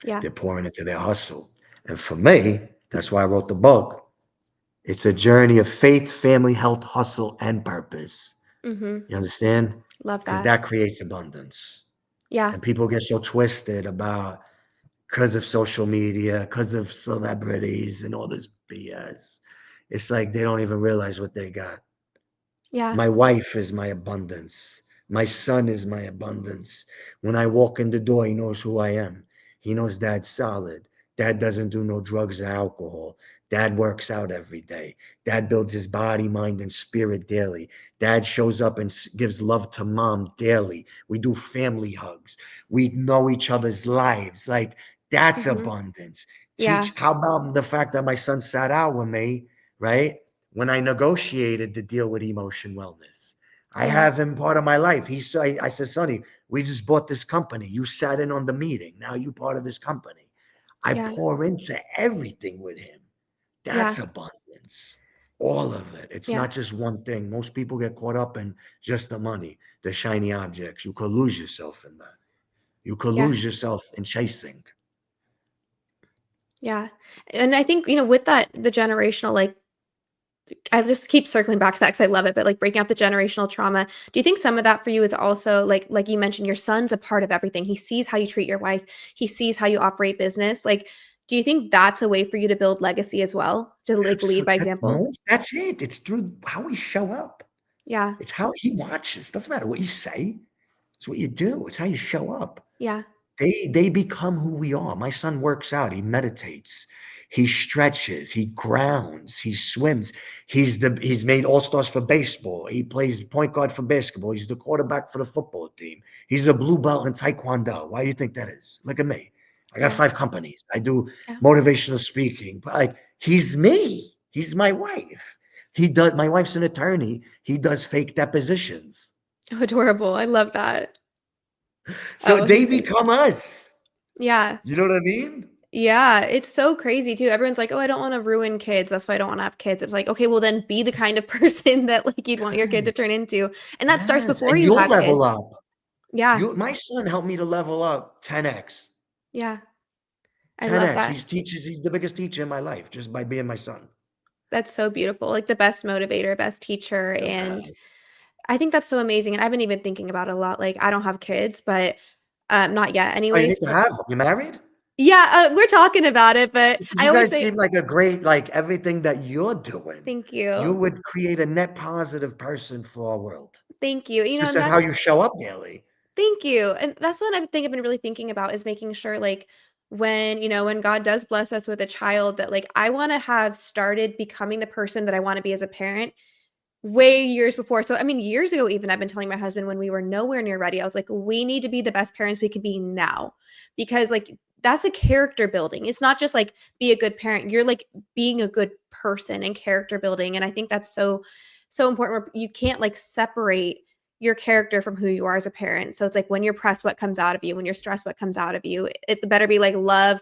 Yeah. They're pouring into their hustle. And for me, that's why I wrote the book. It's a journey of faith, family, health, hustle, and purpose. Mhm. You understand? Love Because that. that creates abundance. Yeah. And people get so twisted about because of social media, because of celebrities and all this BS. It's like they don't even realize what they got. Yeah. My wife is my abundance. My son is my abundance. When I walk in the door, he knows who I am. He knows dad's solid. Dad doesn't do no drugs or alcohol. Dad works out every day. Dad builds his body, mind, and spirit daily. Dad shows up and gives love to mom daily. We do family hugs. We know each other's lives. Like, that's Mhm. abundance. Yeah. How about the fact that my son sat out with me, right? When I negotiated the deal with Emotion Wellness. I Yeah. have him part of my life. I said, Sonny, we just bought this company. You sat in on the meeting. Now you part of this company. I Yeah. pour into everything with him. Yeah. That's abundance. All of it. It's Yeah. not just one thing. Most people get caught up in just the money, the shiny objects. You could lose yourself in that. You could Yeah. lose yourself in chasing. Yeah. And I think, with that, the generational, like, I just keep circling back to that because I love it, but like breaking out the generational trauma. Do you think some of that for you is also like you mentioned, your son's a part of everything. He sees how you treat your wife, he sees how you operate business. Like, do you think that's a way for you to build legacy as well? To like lead by Absolutely. example? That's it. It's through how we show up. Yeah. It's how he watches. Doesn't matter what you say. It's what you do. It's how you show up. Yeah. They become who we are. My son works out, he meditates, he stretches, he grounds, he swims. He's made all-stars for baseball. He plays point guard for basketball. He's the quarterback for the football team. He's a blue belt in taekwondo. Why do you think that is? Look at me. I got Yeah. 5 companies. I do Yeah. motivational speaking. But like he's me. He's my wife. He does my wife's an attorney. He does fake depositions. Oh, adorable. I love that. So Oh, they he's so become us. yeah. You know what I mean? Yeah, it's so crazy too. Everyone's like, "Oh, I don't want to ruin kids. That's why I don't want to have kids." It's like, okay, well then be the kind of person that like you'd want your kid to turn Yes, into. And that starts yes, before and you you'll have level kids. up. Yeah. You My son helped me to level up 10x. Yeah. I love 10x. that. He's the biggest teacher in my life just by being my son. That's so beautiful. Like the best motivator, best teacher. The And best. I think that's so amazing. And I've been even thinking about it a lot. Like I don't have kids, but not yet Oh, you need anyways. to But have them. You married? yeah, we're talking about it. But Because I you always guys say, seem like a great, like everything that you're doing, thank you you. would create a net positive person for our world. Thank you. Just And at how that's you show up daily. thank you. And that's what I've been really thinking about is making sure like when God does bless us with a child that like I want to have started becoming the person that I want to be as a parent way years before. So I mean years ago even I've been telling my husband when we were nowhere near ready. I was like we need to be the best parents we can be now. Because like that's a character building. It's not just like be a good parent. You're like being a good person and character building. And I think that's so important where you can't like separate your character from who you are as a parent. So it's like when you're pressed, what comes out of you, when you're stressed, what comes out of you. It better be like love,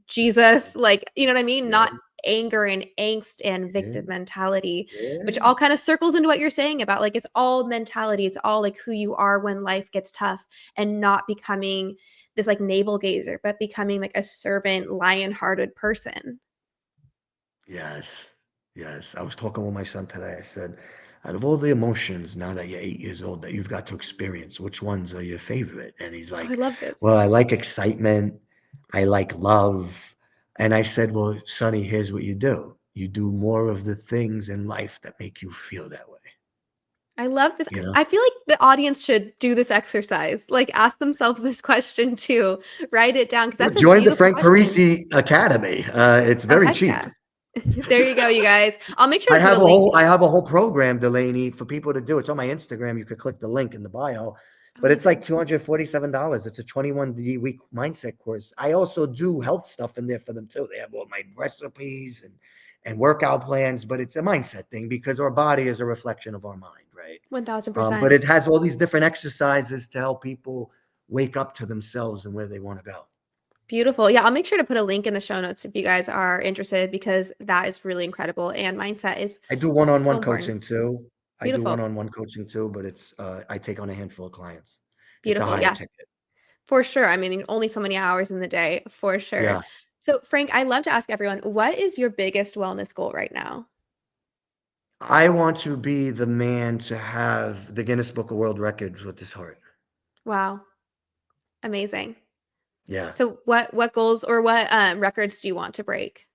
Jesus, like, you know what I mean? Yeah, Not anger and angst and yeah, victim mentality, which yeah. all kind of circles into what you're saying about like it's all mentality. It's all like who you are when life gets tough and not becoming this like navel gazer, but becoming like a servant, lion-hearted person. Yes, yes. I was talking with my son today. I said, out of all the emotions now that you're 8 years old that you've got to experience, which ones are your favorite? And he's Oh, I like, love this. well, I like excitement. I like love. And I said, well, Sonny, here's what you do. You do more of the things in life that make you feel that way, I love this. you know? I feel like the audience should do this exercise. Like ask themselves this question too. Write it down because Well, that's a join the beautiful Frank question. Parisi Academy. It's Oh, very heck cheap. yeah. There you go, you guys. I'll make sure to put a link. I have a whole program, Delaney, for people to do. It's on my Instagram. You could click the link in the bio, but it's like Amazing. $247. It's a 21 week mindset course. I also do health stuff in there for them too. They have all my recipes and workout plans, but it's a mindset thing because our body is a reflection of our mind, right? But 1000%. it has all these different exercises to help people wake up to themselves and where they want to go. Beautiful. Yeah, I'll make sure to put a link in the show notes if you guys are interested because that is really incredible. And mindset is I do just so one-on-one important. coaching too. I do Beautiful. one-on-one coaching too, but it's I take on a handful of clients. It's a Beautiful. higher Yeah, ticket. for sure. I mean, only so many hours in the day, for sure. Yeah. So, Frank, I love to ask everyone, what is your biggest wellness goal right now? I want to be the man to have the Guinness Book of World Records with his heart. Wow, amazing. Yeah. So, what goals or what records do you want to break?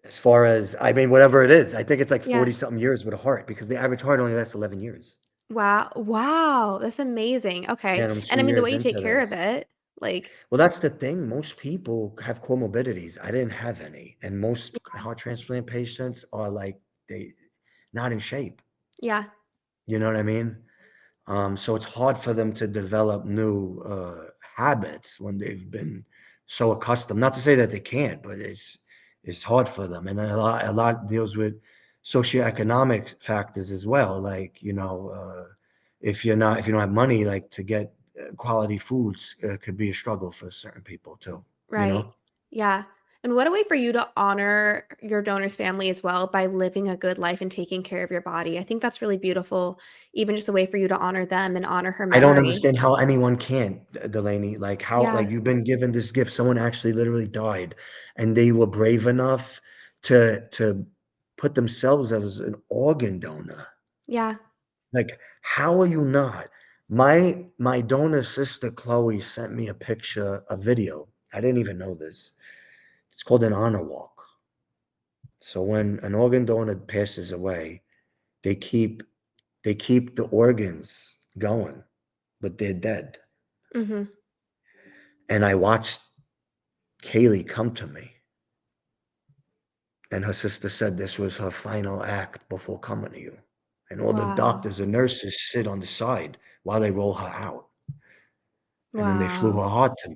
As far as, I mean, whatever it is, I think it's like Yeah. 40 something years with a heart because the average heart only lasts 11 years. Wow. Wow. That's amazing. Okay. And I'm And two I mean, the way years you take into care of this. it, like, Well, that's the thing. Most people have comorbidities. I didn't have any. And most heart transplant patients are like, they not in shape. yeah. You know what I mean? So it's hard for them to develop new habits when they've been so accustomed. Not to say that they can't, but it's hard for them, and a lot deals with socioeconomic factors as well. Like if you don't have money, like to get quality foods could be a struggle for certain people too. You Right. know. Yeah. And what a way for you to honor your donor's family as well by living a good life and taking care of your body. I think that's really beautiful. Even just a way for you to honor them and honor her I don't memory. understand how anyone can, Delaney. Like how, like Yeah. you've been given this gift. Someone actually literally died, and they were brave enough to put themselves as an organ donor. Yeah. Like, how are you not? My donor sister Chloe sent me a picture, a video. I didn't even know this. It's called an honor walk. So when an organ donor passes away, they keep they keep the organs going, but they're dead. Mhm. And I watched Kaylee come to me, and her sister said this was her final act before coming to you. And all the Wow. doctors and nurses sit on the side while they roll her out. And then they flew Wow. her heart to me.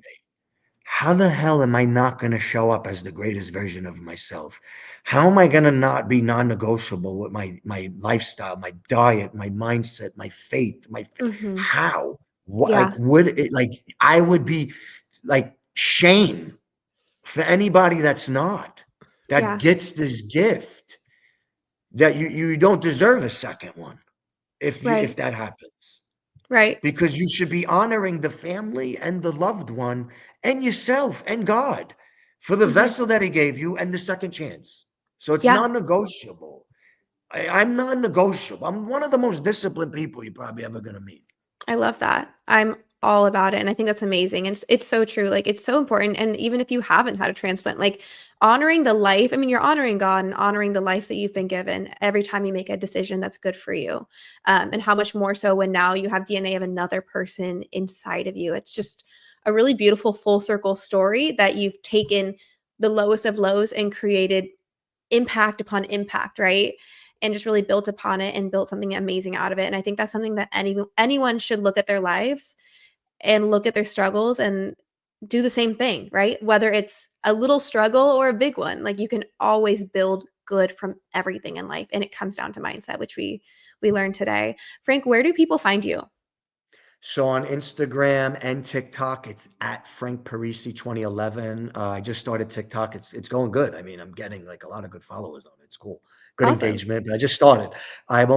How the hell am I not going to show up as the greatest version of myself? How am I going to not be non-negotiable with my lifestyle, my diet, my mindset, my faith, Mhm. how? What, like Yeah. would it, like I would be like shame for anybody that's not, that Yeah. gets this gift, that you don't deserve a second one if Right. that happens, Right. because you should be honoring the family and the loved one and yourself and God for the Mhm. vessel that he gave you and the second chance. So it's Yeah. non-negotiable. I'm non-negotiable. I'm one of the most disciplined people you're probably ever going to meet. I love that. I'm all about it, and I think that's amazing, and it's so true, like, it's so important, and even if you haven't had a transplant, like, honoring the life I mean, you're honoring God and honoring the life that you've been given every time you make a decision that's good for you, and how much more so when now you have DNA of another person inside of you. It's just a really beautiful full circle story that you've taken the lowest of lows and created impact upon impact, right? And just really built upon it and built something amazing out of it. And I think that's something that anyone should look at their lives and look at their struggles and do the same thing, right? Whether it's a little struggle or a big one, like you can always build good from everything in life, and it comes down to mindset, which we learned today. Frank, where do people find you? So on Instagram and TikTok, it's at Frank Parisi 2011. I just started TikTok. It's going good. I mean, I'm getting like a lot of good followers on it. It's cool, good Awesome. engagement. But I just started. I have a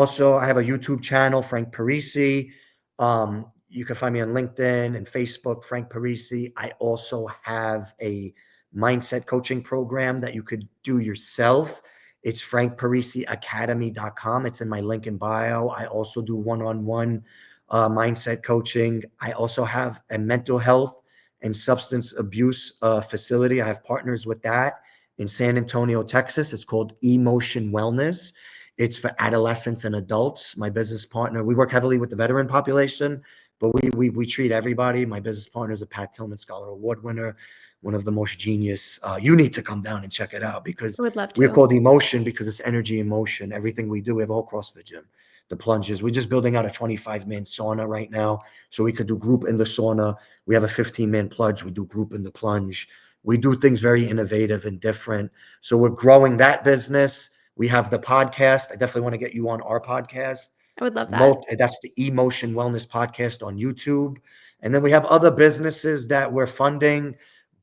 YouTube channel, Frank Parisi. You can find me on LinkedIn and Facebook, Frank Parisi. I also have a mindset coaching program that you could do yourself. It's frankparisiacademy.com. It's in my link in bio. I also do one-on-one mindset coaching. I also have a mental health and substance abuse facility. I have partners with that in San Antonio, Texas. It's called Emotion Wellness. It's for adolescents and adults. My business partner, we work heavily with the veteran population, but we treat everybody. My business partner is a Pat Tillman Scholar Award winner, one of the most genius. You need to come down and check it out because I would love we're to. called Emotion because it's energy in motion. Everything we do, we have a whole CrossFit gym, the plunges. We're just building out a 25-man sauna right now. So we could do group in the sauna. We have a 15-man plunge. We do group in the plunge. We do things very innovative and different. So we're growing that business. We have the podcast. I definitely want to get you on our podcast. I would love that. That's the Emotion Wellness Podcast on YouTube. And then we have other businesses that we're funding.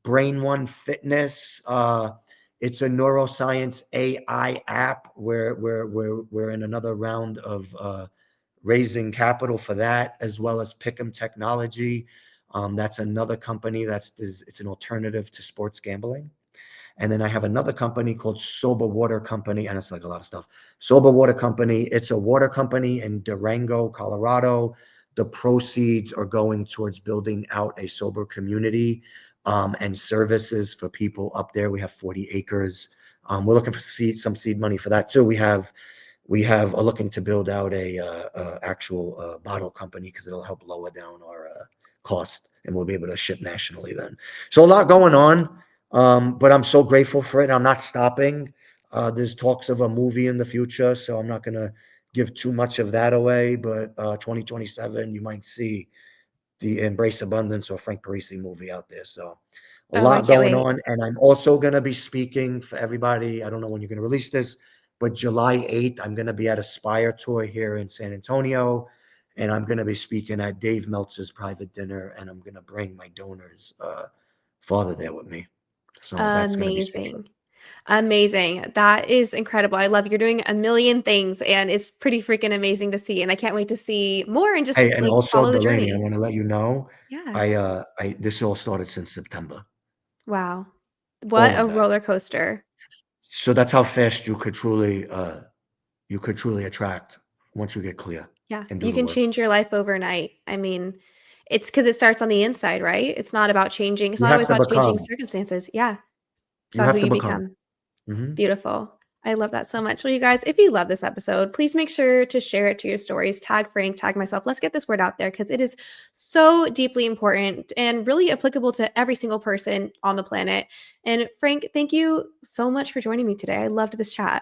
Brain One Fitness. It's a neuroscience AI app where we're in another round of raising capital for that, as well as Pick'em Technology. That's another company it's an alternative to sports gambling. And then I have another company called Sober Water Company, and it's like a lot of stuff. Sober Water Company, it's a water company in Durango, Colorado. The proceeds are going towards building out a sober community and services for people up there. We have 40 acres. We're looking for some seed money for that too. We have looking to build out a actual bottle company because it'll help lower down our cost, and we'll be able to ship nationally then. So a lot going on, but I'm so grateful for it. I'm not stopping. There's talks of a movie in the future, so I'm not going to give too much of that away. But 2027, you might see the Embrace Abundance or Frank Parisi movie out there. So a Oh, I lot can't going wait. on. And I'm also going to be speaking for everybody. I don't know when you're going to release this, but July 8th, I'm going to be at Aspire Tour here in San Antonio. And I'm going to be speaking at Dave Meltzer's private dinner. And I'm going to bring my donor's father there with me. So that's going to be special. Amazing. Amazing. That is incredible. I love you're doing a million things, and it's pretty freaking amazing to see. And I can't wait to see more and Hey, just and like also follow the Delaney, I journey. want to let you know, Yeah. this all started since September, Wow. What all a of that. roller coaster. So that's how fast you could truly attract once you get clear Yeah. and do You the can work. change your life overnight. I mean, it's because it starts on the inside, right? It's You not have always to about changing become. circumstances. Yeah. It's You about who have to you become. become. Mhm. Beautiful. I love that so much. Well, you guys, if you love this episode, please make sure to share it to your stories. Tag Frank, tag myself. Let's get this word out there because it is so deeply important and really applicable to every single person on the planet. And Frank, thank you so much for joining me today. I loved this chat.